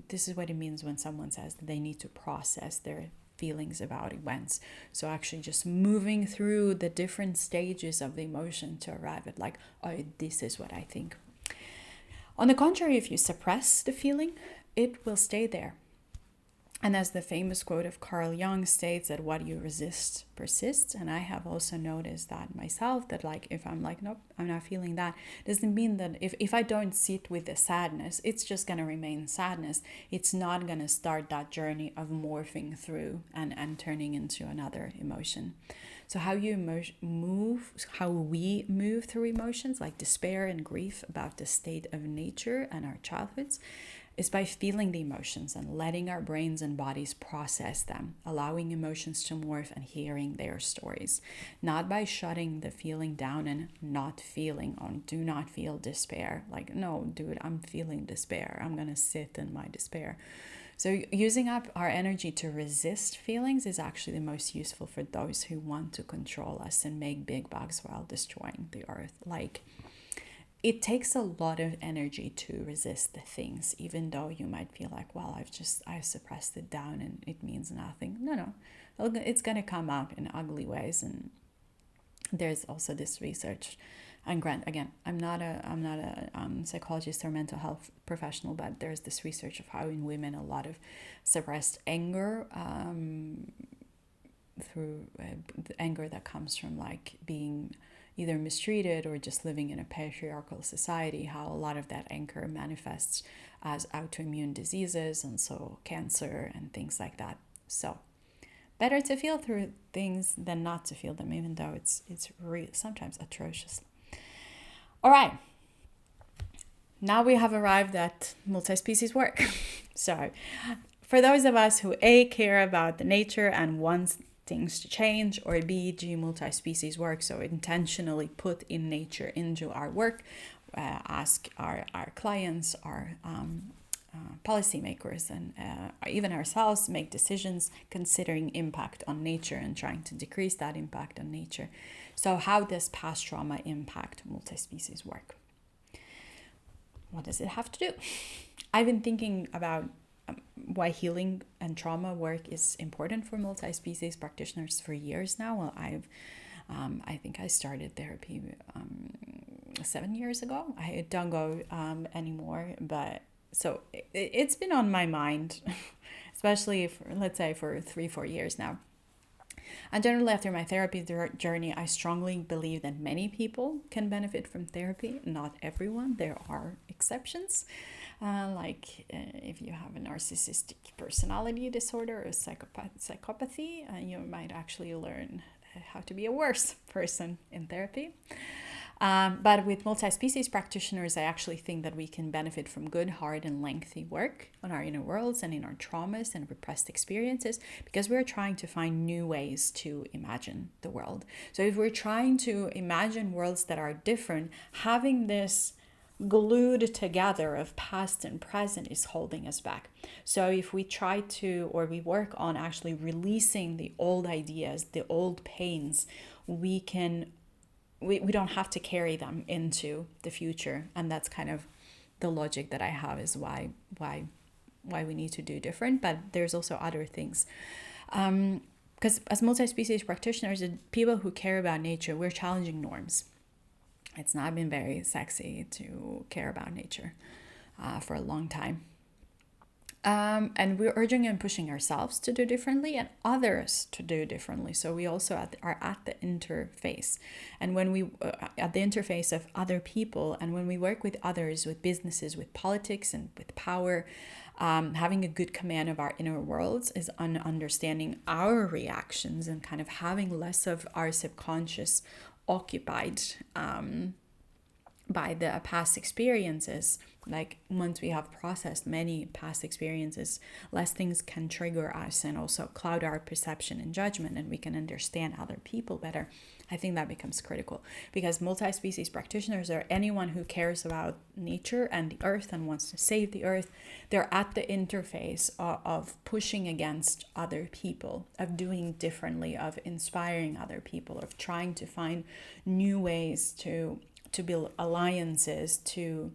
this is what it means when someone says that they need to process their feelings about events. So actually just moving through the different stages of the emotion to arrive at like, oh, this is what I think. On the contrary, if you suppress the feeling, it will stay there. And as the famous quote of Carl Jung states, that what you resist persists. And I have also noticed that myself, that like, if I'm like, nope, I'm not feeling that, doesn't mean that if I don't sit with the sadness, it's just going to remain sadness. It's not going to start that journey of morphing through and turning into another emotion. So how we move through emotions like despair and grief about the state of nature and our childhoods, is by feeling the emotions and letting our brains and bodies process them, allowing emotions to morph and hearing their stories, not by shutting the feeling down and not feeling on. Do not feel despair. Like, no, dude, I'm feeling despair. I'm going to sit in my despair. So using up our energy to resist feelings is actually the most useful for those who want to control us and make big bucks while destroying the earth. Like, it takes a lot of energy to resist the things, even though you might feel like, well, I suppressed it down and it means nothing. No, it's going to come out in ugly ways. And there's also this research, and again, I'm not a psychologist or mental health professional, but there's this research of how in women a lot of suppressed anger, through the anger that comes from like being either mistreated or just living in a patriarchal society, how a lot of that anger manifests as autoimmune diseases, and so cancer and things like that. So better to feel through things than not to feel them, even though it's sometimes atrocious. All right, now we have arrived at multi-species work. So for those of us who A, care about the nature and want things to change, or B, do multi-species work, so intentionally put in nature into our work, ask our clients, our policymakers, and even ourselves make decisions considering impact on nature and trying to decrease that impact on nature. So how does past trauma impact multi-species work? What does it have to do? I've been thinking about why healing and trauma work is important for multi-species practitioners for years now. Well, I think I started therapy 7 years ago. I don't go anymore, but so it's been on my mind, especially for, let's say, for 3-4 years now. And generally after my therapy journey, I strongly believe that many people can benefit from therapy. Not everyone, there are exceptions. If you have a narcissistic personality disorder or psychopathy, you might actually learn how to be a worse person in therapy. But with multi-species practitioners, I actually think that we can benefit from good, hard, and lengthy work on our inner worlds and in our traumas and repressed experiences, because we're trying to find new ways to imagine the world. So if we're trying to imagine worlds that are different, having this glued together of past and present is holding us back. So if we try to, or we work on actually releasing the old ideas, the old pains, we don't have to carry them into the future. And that's kind of the logic that I have, is why we need to do different. But there's also other things. Because as multi-species practitioners, people who care about nature, we're challenging norms. It's not been very sexy to care about nature for a long time. And we're urging and pushing ourselves to do differently and others to do differently. So we also are at the interface. And when we at the interface of other people, and when we work with others, with businesses, with politics, and with power, having a good command of our inner worlds is understanding our reactions and kind of having less of our subconscious occupied by the past experiences. Like once we have processed many past experiences, less things can trigger us and also cloud our perception and judgment, and we can understand other people better. I think that becomes critical, because multi-species practitioners, or anyone who cares about nature and the earth and wants to save the earth, they're at the interface of pushing against other people, of doing differently, of inspiring other people, of trying to find new ways to build alliances, to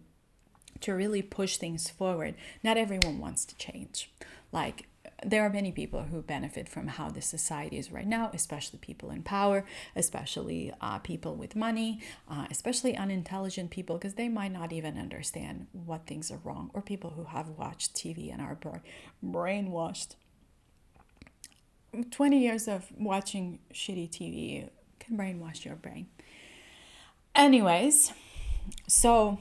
really push things forward. Not everyone wants to change. Like, there are many people who benefit from how the society is right now, especially people in power, especially people with money, especially unintelligent people, because they might not even understand what things are wrong, or people who have watched TV and are brainwashed. 20 years of watching shitty TV can brainwash your brain. Anyways, so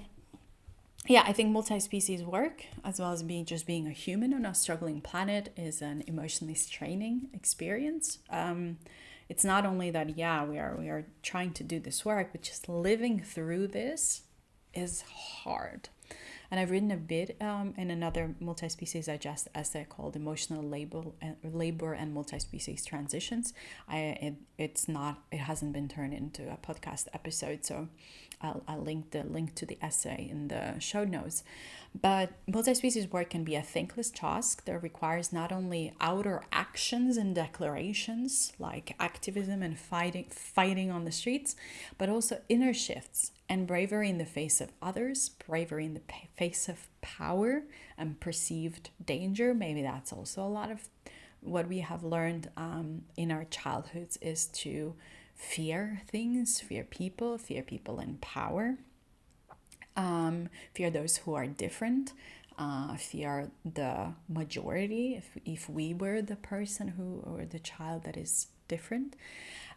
yeah, I think multi-species work, as well as being a human on a struggling planet, is an emotionally straining experience. It's not only that, yeah, we are trying to do this work, but just living through this is hard. And I've written a bit in another multi-species digest essay called Emotional Labor and Multi-Species Transitions. It hasn't been turned into a podcast episode, so I'll link to the essay in the show notes. But multi-species work can be a thankless task that requires not only outer actions and declarations like activism and fighting on the streets, but also inner shifts and bravery in the face of others, bravery in the face of power and perceived danger. Maybe that's also a lot of what we have learned in our childhoods, is to fear things, fear people in power. Fear those who are different, fear the majority, if we were the person or the child that is different.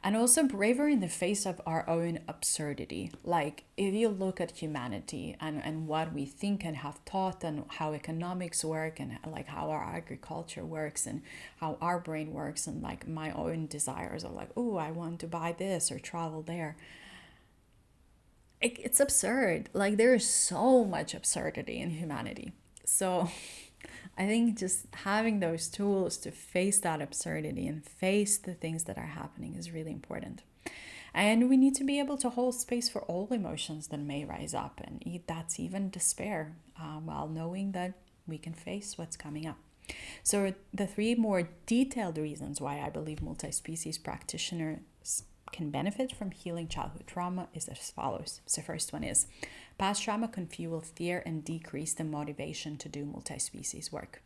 And also bravery in the face of our own absurdity. Like, if you look at humanity and what we think and have taught, and how economics work, and like how our agriculture works, and how our brain works, and like my own desires of like, oh, I want to buy this or travel there. It's absurd. Like, there is so much absurdity in humanity. So I think just having those tools to face that absurdity and face the things that are happening is really important. And we need to be able to hold space for all emotions that may rise up, and that's even despair, while knowing that we can face what's coming up. So the three more detailed reasons why I believe multi-species practitioners can benefit from healing childhood trauma is as follows. So first one is, past trauma can fuel fear and decrease the motivation to do multi-species work.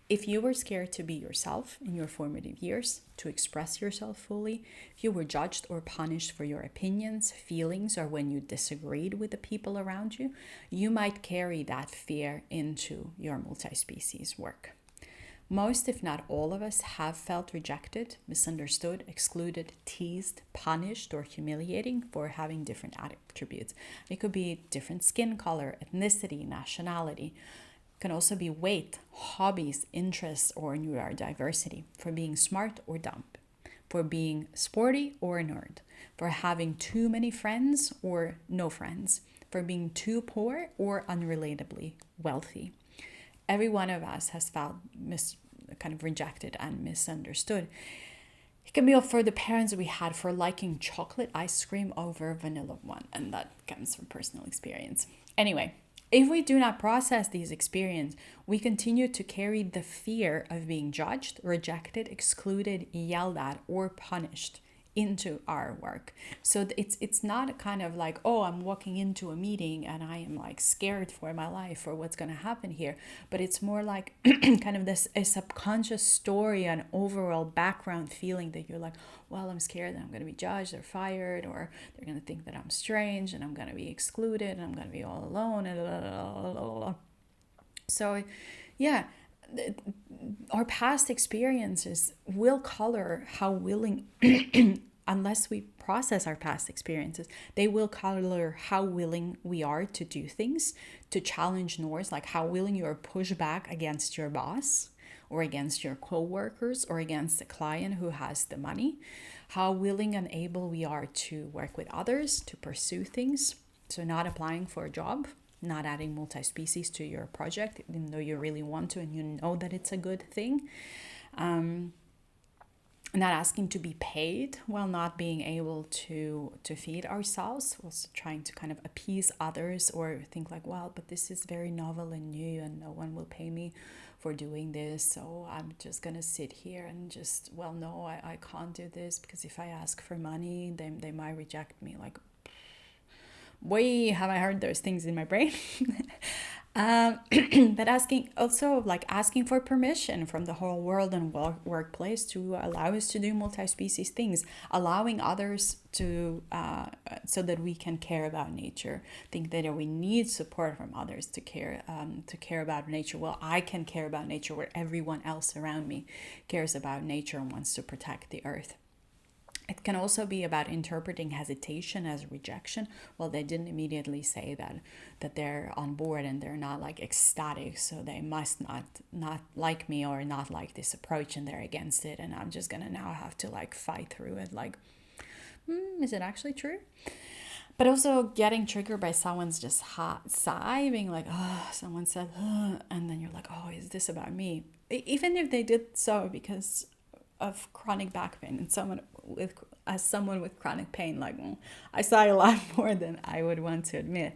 If you were scared to be yourself in your formative years, to express yourself fully, if you were judged or punished for your opinions, feelings, or when you disagreed with the people around you, you might carry that fear into your multi-species work. Most, if not all of us, have felt rejected, misunderstood, excluded, teased, punished, or humiliating for having different attributes. It could be different skin color, ethnicity, nationality. It can also be weight, hobbies, interests, or neurodiversity, for being smart or dumb, for being sporty or a nerd, for having too many friends or no friends, for being too poor or unrelatably wealthy. Every one of us has felt kind of rejected and misunderstood. It can be for the parents we had for liking chocolate ice cream over vanilla one, and that comes from personal experience. Anyway, if we do not process these experiences, we continue to carry the fear of being judged, rejected, excluded, yelled at, or punished into our work. So it's not kind of like, oh, I'm walking into a meeting and I am like scared for my life or what's going to happen here, but it's more like kind of this a subconscious story, an overall background feeling that you're like, well, I'm scared that I'm going to be judged or fired, or they're going to think that I'm strange and I'm going to be excluded and I'm going to be all alone and blah, blah, blah, blah. So yeah, our past experiences will color how willing unless we process our past experiences, they will color how willing we are to do things, to challenge norms, like how willing you are to push back against your boss or against your co-workers or against the client who has the money, how willing and able we are to work with others, to pursue things. So not applying for a job, not adding multi-species to your project, even though you really want to and you know that it's a good thing. Not asking to be paid while not being able to feed ourselves, also trying to kind of appease others or think like, well, but this is very novel and new and no one will pay me for doing this, so I'm just gonna sit here and just, well, no, I can't do this because if I ask for money, they might reject me. Like, boy, have I heard those things in my brain. But asking for permission from the whole world and workplace to allow us to do multi-species things, allowing others to so that we can care about nature. Think that we need support from others to care about nature. Well, I can care about nature where everyone else around me cares about nature and wants to protect the earth. It can also be about interpreting hesitation as rejection. Well, they didn't immediately say that they're on board and they're not like ecstatic, so they must not like me or not like this approach and they're against it, and I'm just gonna now have to like fight through it. Like, is it actually true? But also getting triggered by someone's just hot sigh, being like, oh, someone said, and then you're like, oh, is this about me? Even if they did so because of chronic back pain, and someone with chronic pain, like, I sigh a lot more than I would want to admit.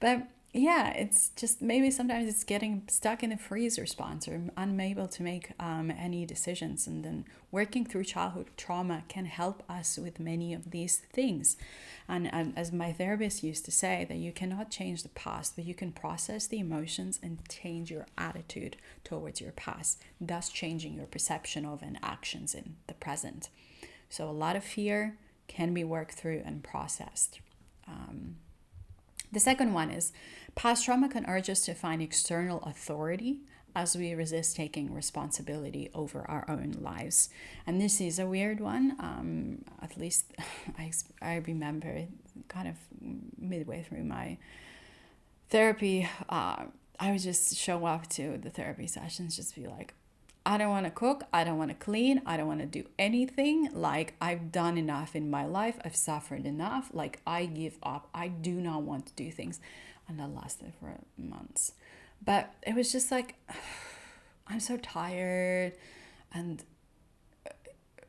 But yeah, it's just maybe sometimes it's getting stuck in a freeze response or unable to make any decisions, and then working through childhood trauma can help us with many of these things. And as my therapist used to say, that you cannot change the past, but you can process the emotions and change your attitude towards your past, thus changing your perception of and actions in the present. So a lot of fear can be worked through and processed. The second one is past trauma can urge us to find external authority as we resist taking responsibility over our own lives. And this is a weird one. At least I remember kind of midway through my therapy, I would just show up to the therapy sessions, just be like, I don't want to cook, I don't want to clean, I don't want to do anything. Like, I've done enough in my life, I've suffered enough, like, I give up, I do not want to do things. And that lasted for months. But it was just like, I'm so tired, and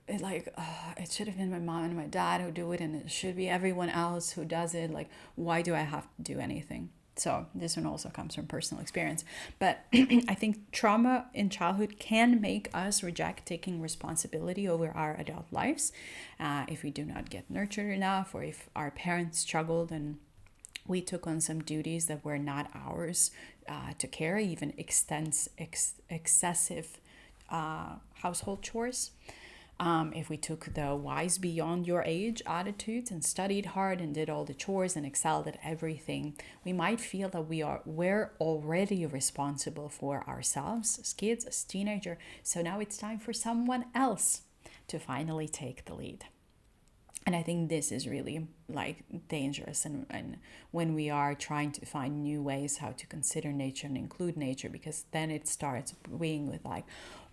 it should have been my mom and my dad who do it, and it should be everyone else who does it. Like, why do I have to do anything? So this one also comes from personal experience. But I think trauma in childhood can make us reject taking responsibility over our adult lives if we do not get nurtured enough, or if our parents struggled and we took on some duties that were not ours to carry, even excessive household chores. If we took the wise beyond your age attitudes and studied hard and did all the chores and excelled at everything, we might feel that we're already responsible for ourselves as kids, as teenagers. So now it's time for someone else to finally take the lead. And I think this is really like dangerous, and when we are trying to find new ways how to consider nature and include nature, because then it starts being with like,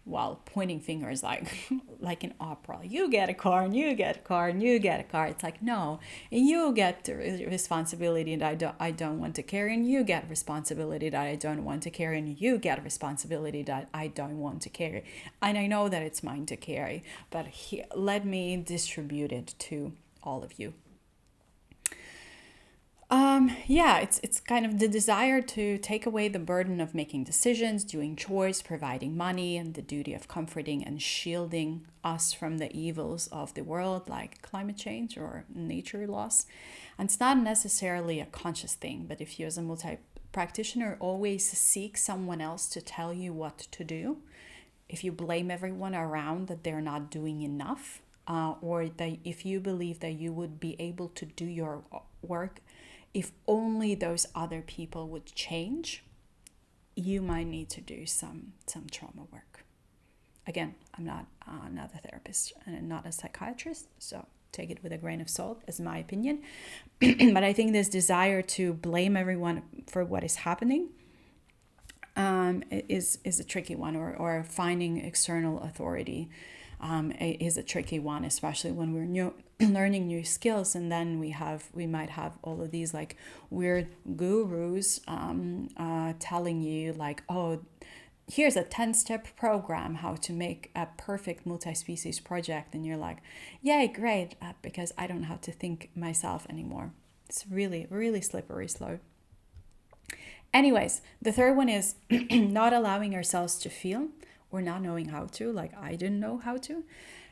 while pointing fingers like in opera. You get a car and you get a car and you get a car. It's like, no, you get the responsibility that I don't want to carry, and you get responsibility that I don't want to carry, and you get responsibility that I don't want to carry. And I know that it's mine to carry, but let me distribute it to all of you. It's kind of the desire to take away the burden of making decisions, doing chores, providing money, and the duty of comforting and shielding us from the evils of the world, like climate change or nature loss. And it's not necessarily a conscious thing, but if you as a multi-practitioner always seek someone else to tell you what to do, if you blame everyone around that they're not doing enough, or that if you believe that you would be able to do your work if only those other people would change, you might need to do some trauma work. Again, I'm not a therapist and I'm not a psychiatrist, so take it with a grain of salt, as my opinion. But I think this desire to blame everyone for what is happening is a tricky one, or finding external authority is a tricky one, especially when we're learning new skills, and then we might have all of these like weird gurus telling you like, oh, here's a 10-step program how to make a perfect multi-species project, and you're like, yay, great, because I don't have to think myself anymore. It's really, really slippery slope. Anyways, the third one is not allowing ourselves to feel, or not knowing how to, like I didn't know how to,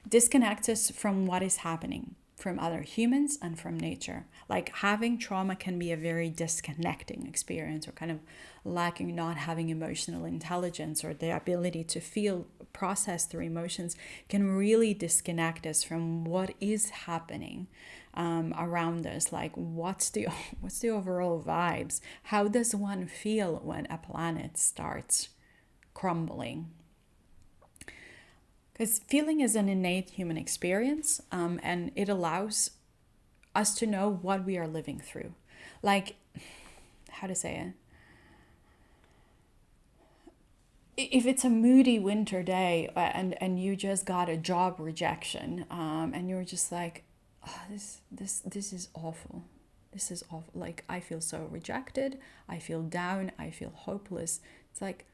disconnect us from what is happening, from other humans and from nature. Like having trauma can be a very disconnecting experience, or kind of not having emotional intelligence or the ability to feel, process through emotions can really disconnect us from what is happening around us. Like what's the overall vibes? How does one feel when a planet starts crumbling? Because feeling is an innate human experience, and it allows us to know what we are living through. Like, how to say it? If it's a moody winter day and you just got a job rejection, and you're just like, oh, this is awful. This is awful. Like, I feel so rejected. I feel down. I feel hopeless. It's like,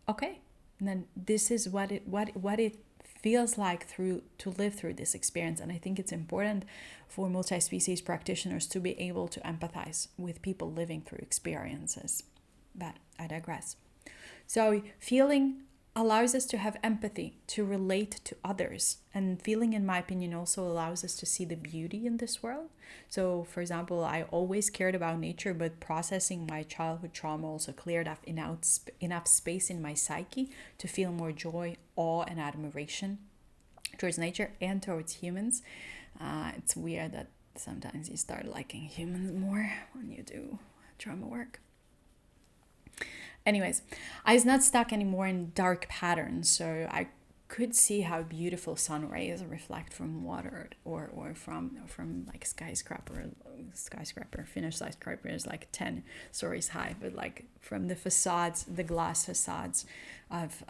okay, and then this is what it feels like to live through this experience. And I think it's important for multi-species practitioners to be able to empathize with people living through experiences. But I digress. So feeling allows us to have empathy, to relate to others. And feeling, in my opinion, also allows us to see the beauty in this world. So, for example, I always cared about nature, but processing my childhood trauma also cleared up enough space in my psyche to feel more joy, awe, and admiration towards nature and towards humans. It's weird that sometimes you start liking humans more when you do trauma work. Anyways, I was not stuck anymore in dark patterns, so I could see how beautiful sun rays reflect from water or from like skyscraper. Finnish skyscraper is like 10 stories high, but like from the facades, the glass facades of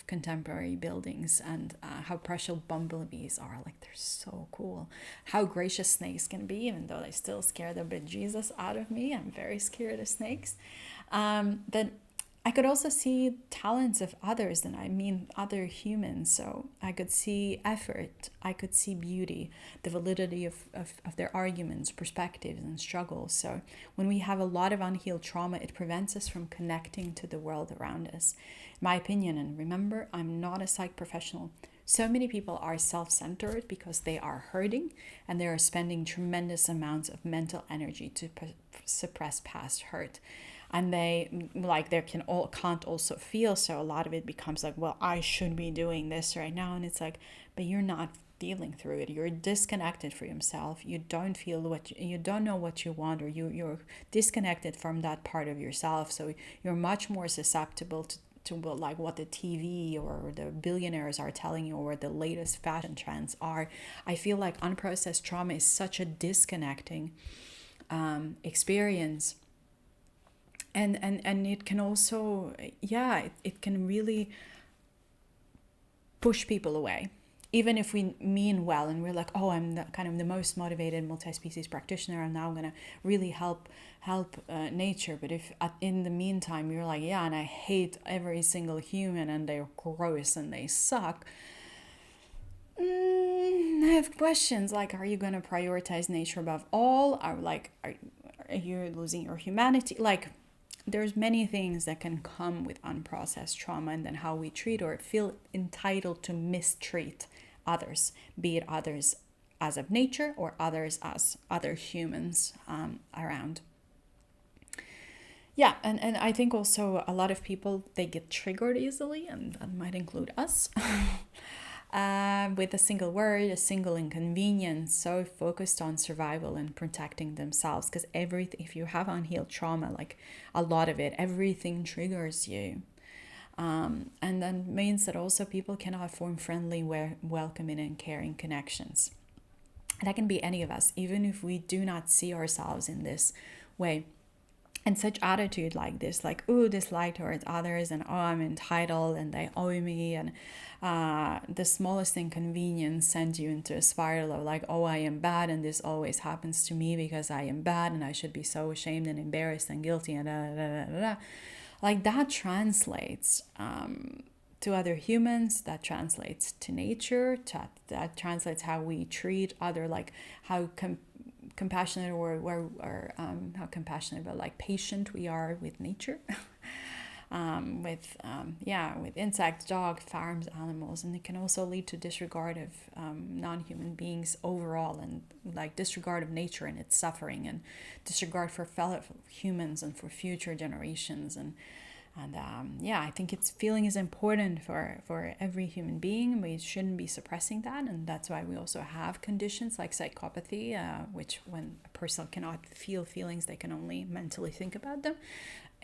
contemporary buildings, and how precious bumblebees are. Like, they're so cool. How gracious snakes can be, even though they still scare the bejesus out of me. I'm very scared of snakes. But I could also see talents of others, and I mean other humans. So I could see effort, I could see beauty, the validity of their arguments, perspectives, and struggles. So when we have a lot of unhealed trauma, it prevents us from connecting to the world around us. In my opinion, and remember, I'm not a psych professional, so many people are self-centered because they are hurting, and they are spending tremendous amounts of mental energy to suppress past hurt. And they can't also feel, so a lot of it becomes like, well, I should be doing this right now, and it's like, but you're not feeling through it. You're disconnected from yourself. You don't feel you don't know what you want, or you're disconnected from that part of yourself. So you're much more susceptible to like what the TV or the billionaires are telling you, or the latest fashion trends are. I feel like unprocessed trauma is such a disconnecting experience. And it can also, it can really push people away. Even if we mean well and we're like, oh, I'm kind of the most motivated multi-species practitioner, and now I'm going to really help nature. But if in the meantime you're like, yeah, and I hate every single human and they're gross and they suck, I have questions like, are you going to prioritize nature above all? Are you losing your humanity? Like, there's many things that can come with unprocessed trauma, and then how we treat or feel entitled to mistreat others, be it others as of nature or others as other humans around. Yeah, and I think also a lot of people, they get triggered easily, and that might include us. With a single word, a single inconvenience, so focused on survival and protecting themselves. Because everything, if you have unhealed trauma, like a lot of it, everything triggers you. And then means that also people cannot form friendly, welcoming and caring connections. That can be any of us, even if we do not see ourselves in this way. And such attitude like this, like, oh, dislike towards others, and oh, I'm entitled and they owe me, and the smallest inconvenience sends you into a spiral of like, oh, I am bad and this always happens to me because I am bad and I should be so ashamed and embarrassed and guilty and da, da, da, da, da. Like, that translates to other humans, that translates to nature, that translates how we treat other, like how compassionate or how compassionate but like patient we are with nature. With insects, dogs, farms, animals. And it can also lead to disregard of non-human beings overall, and like disregard of nature and its suffering, and disregard for fellow humans and for future generations. And I think feeling is important for every human being. We shouldn't be suppressing that, and that's why we also have conditions like psychopathy, which when a person cannot feel feelings, they can only mentally think about them.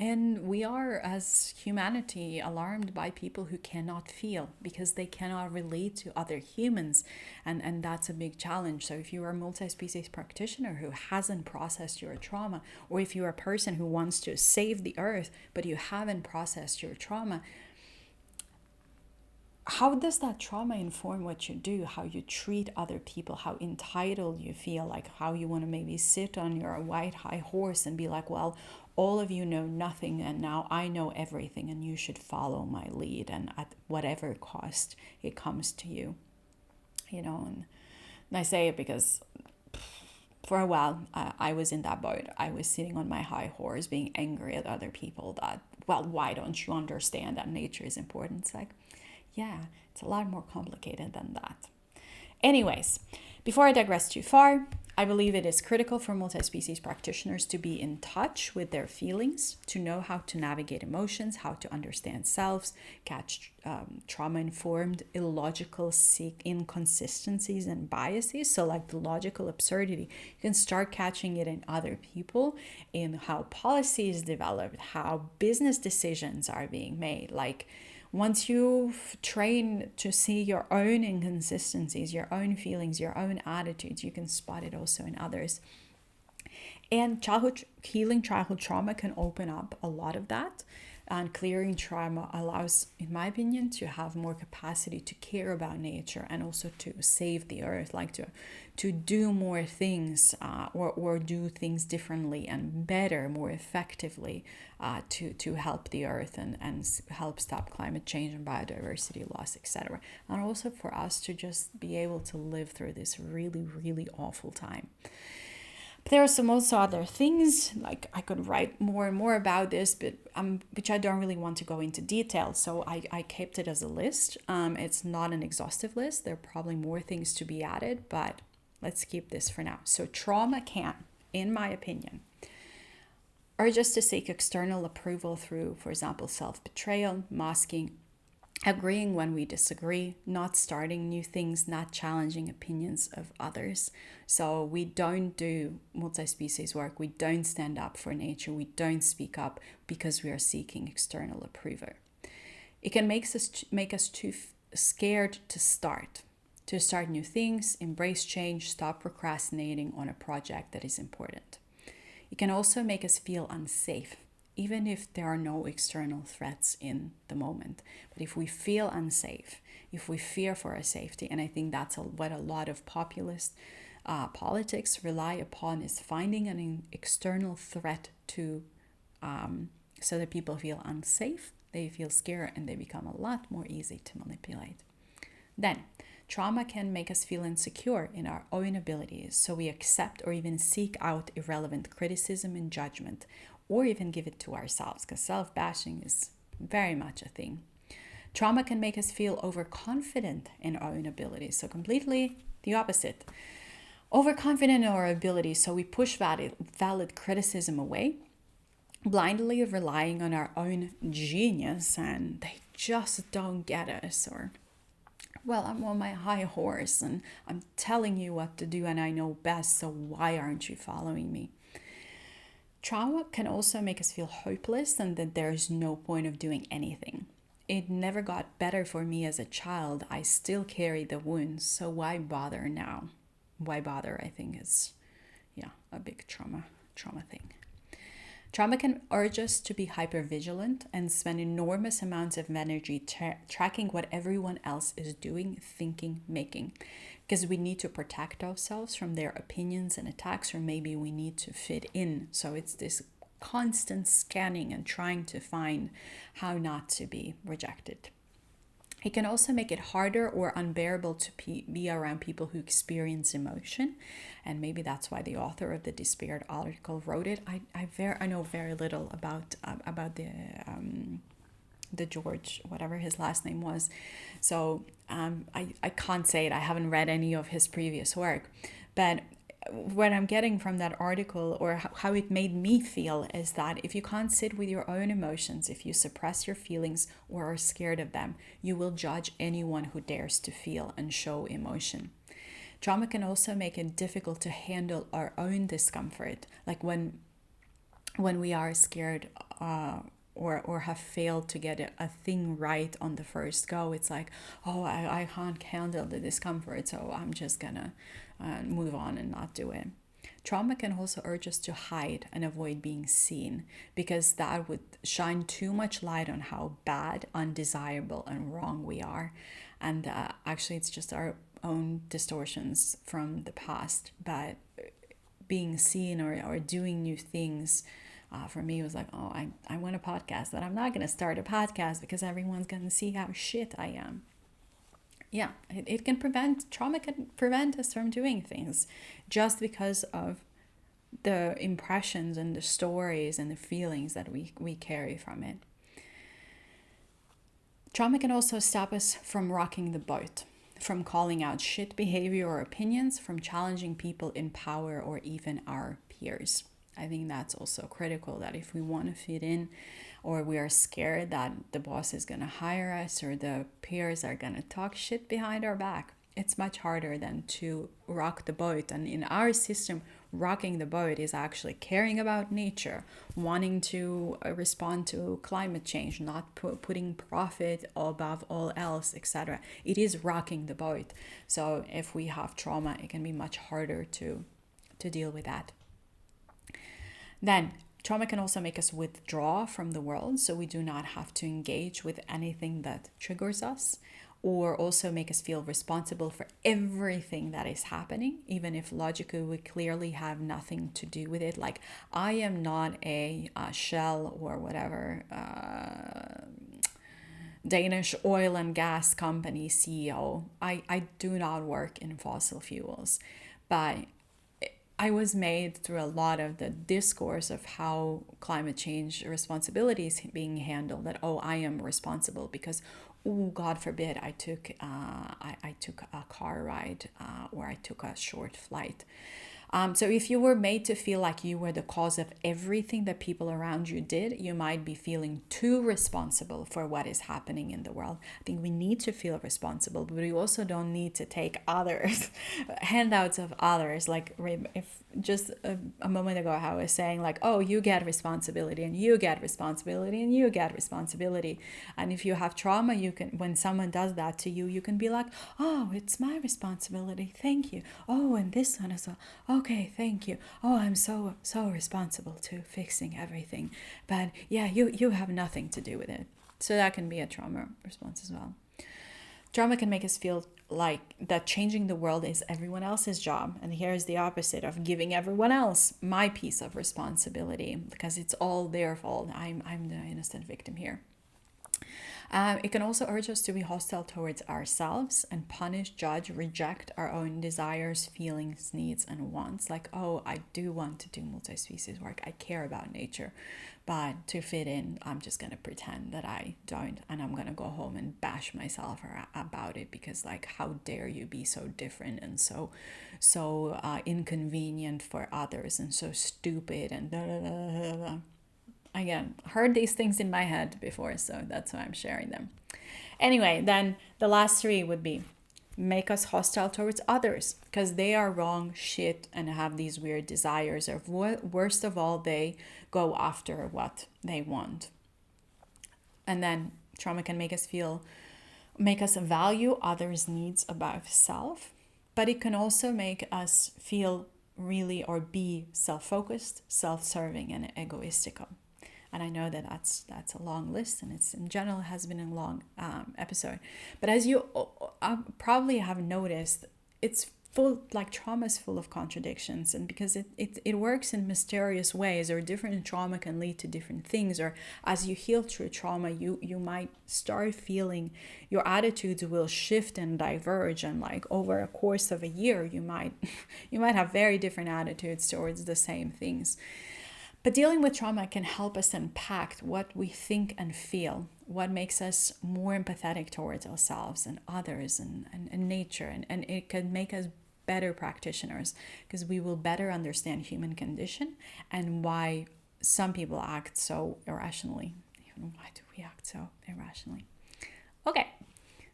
And we are, as humanity, alarmed by people who cannot feel because they cannot relate to other humans. And that's a big challenge. So if you are a multi-species practitioner who hasn't processed your trauma, or if you're a person who wants to save the earth, but you haven't processed your trauma, how does that trauma inform what you do, how you treat other people, how entitled you feel, like how you want to maybe sit on your white high horse and be like, well, all of you know nothing and now I know everything and you should follow my lead, and at whatever cost it comes to you, and I say it because for a while I was in that boat. I was sitting on my high horse being angry at other people that, well, why don't you understand that nature is important? It's like, yeah, it's a lot more complicated than that. Anyways, before I digress too far, I believe it is critical for multi-species practitioners to be in touch with their feelings, to know how to navigate emotions, how to understand selves, catch trauma-informed, illogical inconsistencies and biases. So like the logical absurdity, you can start catching it in other people, in how policy is developed, how business decisions are being made. Like, once you've trained to see your own inconsistencies, your own feelings, your own attitudes, you can spot it also in others. And healing childhood trauma can open up a lot of that. And clearing trauma allows, in my opinion, to have more capacity to care about nature and also to save the earth, like to do more things or do things differently and better, more effectively to help the earth and help stop climate change and biodiversity loss, etc. And also for us to just be able to live through this really, really awful time. But there are some also other things, like I could write more and more about this, but which I don't really want to go into detail. So I kept it as a list. It's not an exhaustive list. There are probably more things to be added, but let's keep this for now. So trauma can, in my opinion, urge us to seek external approval through, for example, self-betrayal, masking, agreeing when we disagree, not starting new things, not challenging opinions of others. So we don't do multi-species work. We don't stand up for nature. We don't speak up because we are seeking external approval. It can make us too scared to start new things, embrace change, stop procrastinating on a project that is important. It can also make us feel unsafe, even if there are no external threats in the moment. But if we feel unsafe, if we fear for our safety, and I think that's what a lot of populist politics rely upon, is finding an external threat to so that people feel unsafe, they feel scared, and they become a lot more easy to manipulate. Then, trauma can make us feel insecure in our own abilities, so we accept or even seek out irrelevant criticism and judgment, or even give it to ourselves, because self-bashing is very much a thing. Trauma can make us feel overconfident in our own abilities, so completely the opposite. Overconfident in our abilities, so we push valid criticism away, blindly relying on our own genius, and they just don't get us, or, well, I'm on my high horse and I'm telling you what to do and I know best, so why aren't you following me? Trauma can also make us feel hopeless and that there's no point of doing anything. It never got better for me as a child. I still carry the wounds, so why bother now? Why bother, I think, is a big trauma thing. Trauma can urge us to be hypervigilant and spend enormous amounts of energy tracking what everyone else is doing, thinking, making, because we need to protect ourselves from their opinions and attacks, or maybe we need to fit in. So it's this constant scanning and trying to find how not to be rejected. It can also make it harder or unbearable to be around people who experience emotion. And maybe that's why the author of the Despaired article wrote it. I know very little about the George, whatever his last name was. So I can't say it. I haven't read any of his previous work. But what I'm getting from that article, or how it made me feel, is that if you can't sit with your own emotions, if you suppress your feelings or are scared of them, you will judge anyone who dares to feel and show emotion. Trauma can also make it difficult to handle our own discomfort, like when we are scared or have failed to get a thing right on the first go. It's like, oh, I can't handle the discomfort, so I'm just gonna move on and not do it. Trauma can also urge us to hide and avoid being seen, because that would shine too much light on how bad, undesirable, and wrong we are. And actually, it's just our own distortions from the past. But being seen or doing new things, for me, was like, oh, I want a podcast, but I'm not going to start a podcast because everyone's going to see how shit I am. Yeah, trauma can prevent us from doing things just because of the impressions and the stories and the feelings that we carry from it. Trauma can also stop us from rocking the boat, from calling out shit behavior or opinions, from challenging people in power or even our peers. I think that's also critical, that if we want to fit in, or we are scared that the boss is going to hire us or the peers are going to talk shit behind our back, it's much harder than to rock the boat. And in our system, rocking the boat is actually caring about nature, wanting to respond to climate change, not putting profit above all else, etc. It is rocking the boat. So if we have trauma, it can be much harder to deal with that. Then, trauma can also make us withdraw from the world, so we do not have to engage with anything that triggers us, or also make us feel responsible for everything that is happening, even if logically we clearly have nothing to do with it. Like, I am not a Shell or whatever Danish oil and gas company CEO. I do not work in fossil fuels, but I was made through a lot of the discourse of how climate change responsibilities being handled, that, oh, I am responsible because, oh, God forbid, I took a car ride or I took a short flight. So if you were made to feel like you were the cause of everything that people around you did, you might be feeling too responsible for what is happening in the world. I think we need to feel responsible, but we also don't need to take others, handouts of others. Like, if just a moment ago I was saying, like, oh, you get responsibility and you get responsibility and you get responsibility. And if you have trauma, you can, when someone does that to you, you can be like, oh, it's my responsibility. Thank you. Oh, and this one as well. Oh, okay, thank you. Oh, I'm so responsible to fixing everything. But yeah, you have nothing to do with it. So that can be a trauma response as well. Trauma can make us feel like that changing the world is everyone else's job. And here's the opposite of giving everyone else my piece of responsibility, because it's all their fault. I'm the innocent victim here. It can also urge us to be hostile towards ourselves and punish, judge, reject our own desires, feelings, needs, and wants. Like, oh, I do want to do multi-species work. I care about nature. But to fit in, I'm just going to pretend that I don't. And I'm going to go home and bash myself about it because, like, how dare you be so different and so inconvenient for others and so stupid and da, da, da, da, da. Again, heard these things in my head before, so that's why I'm sharing them. Anyway, then the last three would be make us hostile towards others because they are wrong, shit, and have these weird desires. Or worst of all, they go after what they want. And then trauma can make us value others' needs above self, but it can also make us feel really or be self-focused, self-serving, and egoistical. And I know that that's a long list, and it's in general has been a long episode. But as you probably have noticed, it's full, like, trauma is full of contradictions, and because it works in mysterious ways, or different trauma can lead to different things, or as you heal through trauma, you might start feeling your attitudes will shift and diverge, and like over a course of a year, you might have very different attitudes towards the same things. But dealing with trauma can help us unpack what we think and feel, what makes us more empathetic towards ourselves and others and nature. And it can make us better practitioners because we will better understand human condition and why some people act so irrationally. Even why do we act so irrationally? Okay,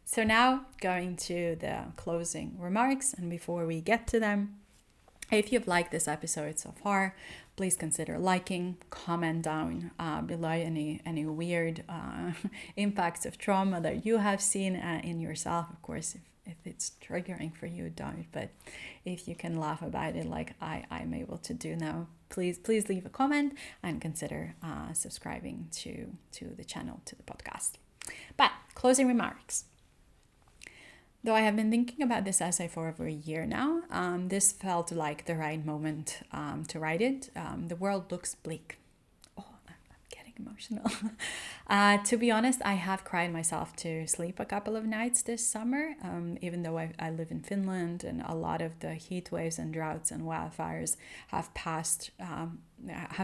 so now going to the closing remarks. And before we get to them, if you've liked this episode so far, please consider liking, comment down below any weird impacts of trauma that you have seen in yourself. Of course, if it's triggering for you, don't. But if you can laugh about it like I'm able to do now, please leave a comment and consider subscribing to the channel, to the podcast. But closing remarks. Though I have been thinking about this essay for over a year now, this felt like the right moment to write it. The world looks bleak. Oh, I'm getting emotional. To be honest, I have cried myself to sleep a couple of nights this summer, even though I live in Finland and a lot of the heat waves and droughts and wildfires have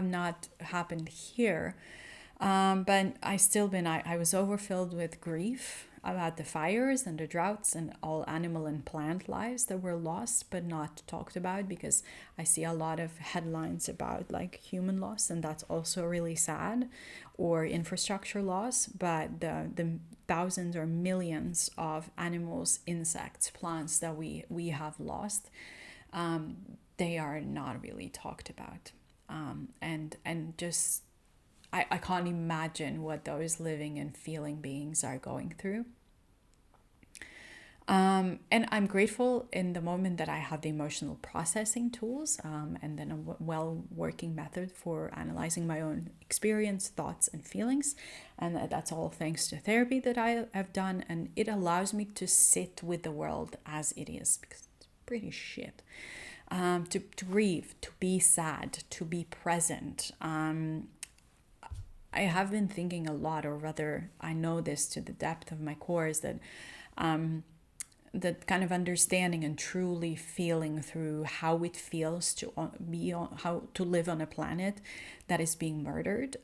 not happened here. But I was overfilled with grief about the fires and the droughts and all animal and plant lives that were lost but not talked about, because I see a lot of headlines about like human loss, and that's also really sad, or infrastructure loss, but the thousands or millions of animals, insects, plants that we have lost, they are not really talked about, and just I can't imagine what those living and feeling beings are going through. And I'm grateful in the moment that I have the emotional processing tools and then a well-working method for analyzing my own experience, thoughts, and feelings. And that's all thanks to therapy that I have done. And it allows me to sit with the world as it is, because it's pretty shit. To grieve, to be sad, to be present. I have been thinking a lot, or rather, I know this to the depth of my core, is that that kind of understanding and truly feeling through how it feels to how to live on a planet that is being murdered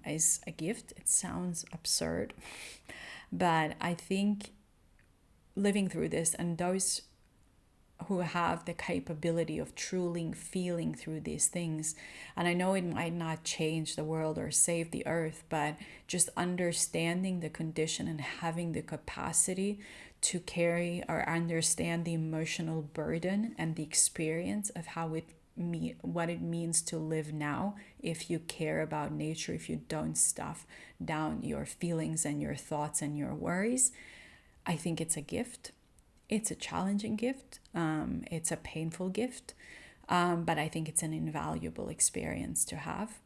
is a gift. It sounds absurd, but I think living through this, and those who have the capability of truly feeling through these things, and I know it might not change the world or save the earth, but just understanding the condition and having the capacity to carry or understand the emotional burden and the experience of what it means to live now if you care about nature, if you don't stuff down your feelings and your thoughts and your worries. I think it's a gift. It's a challenging gift. It's a painful gift. But I think it's an invaluable experience to have.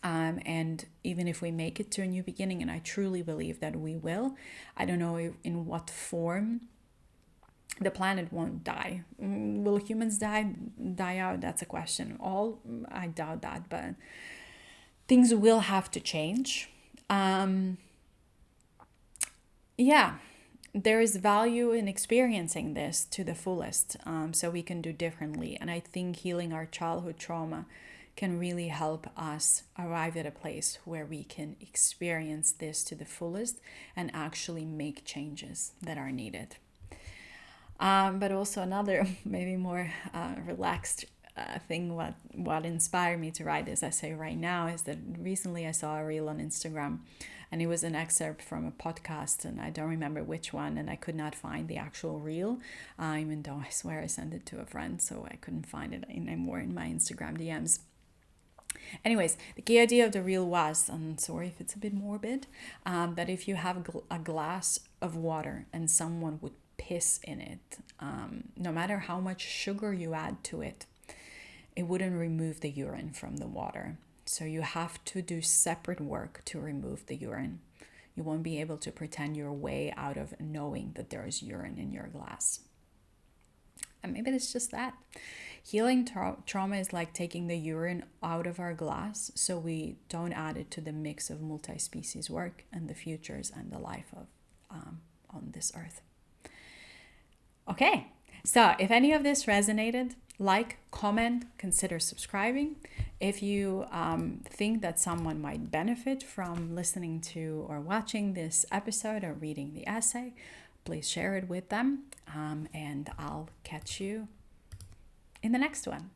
And even if we make it to a new beginning, and I truly believe that we will, I don't know in what form, the planet won't die. Will humans die out? That's a question. I doubt that, but things will have to change. Yeah, there is value in experiencing this to the fullest, so we can do differently. And I think healing our childhood trauma can really help us arrive at a place where we can experience this to the fullest and actually make changes that are needed. But also another maybe more relaxed thing, what inspired me to write this essay right now, is that recently I saw a reel on Instagram, and it was an excerpt from a podcast, and I don't remember which one, and I could not find the actual reel, even though I swear I sent it to a friend, so I couldn't find it anymore in my Instagram DMs. Anyways, the key idea of the reel was, and sorry if it's a bit morbid, that if you have a glass of water and someone would piss in it, no matter how much sugar you add to it, it wouldn't remove the urine from the water. So you have to do separate work to remove the urine. You won't be able to pretend your way out of knowing that there is urine in your glass. And maybe it's just that. Healing trauma is like taking the urine out of our glass so we don't add it to the mix of multi-species work and the futures and the life of on this earth. Okay, so if any of this resonated, like, comment, consider subscribing. If you think that someone might benefit from listening to or watching this episode or reading the essay, please share it with them, and I'll catch you in the next one.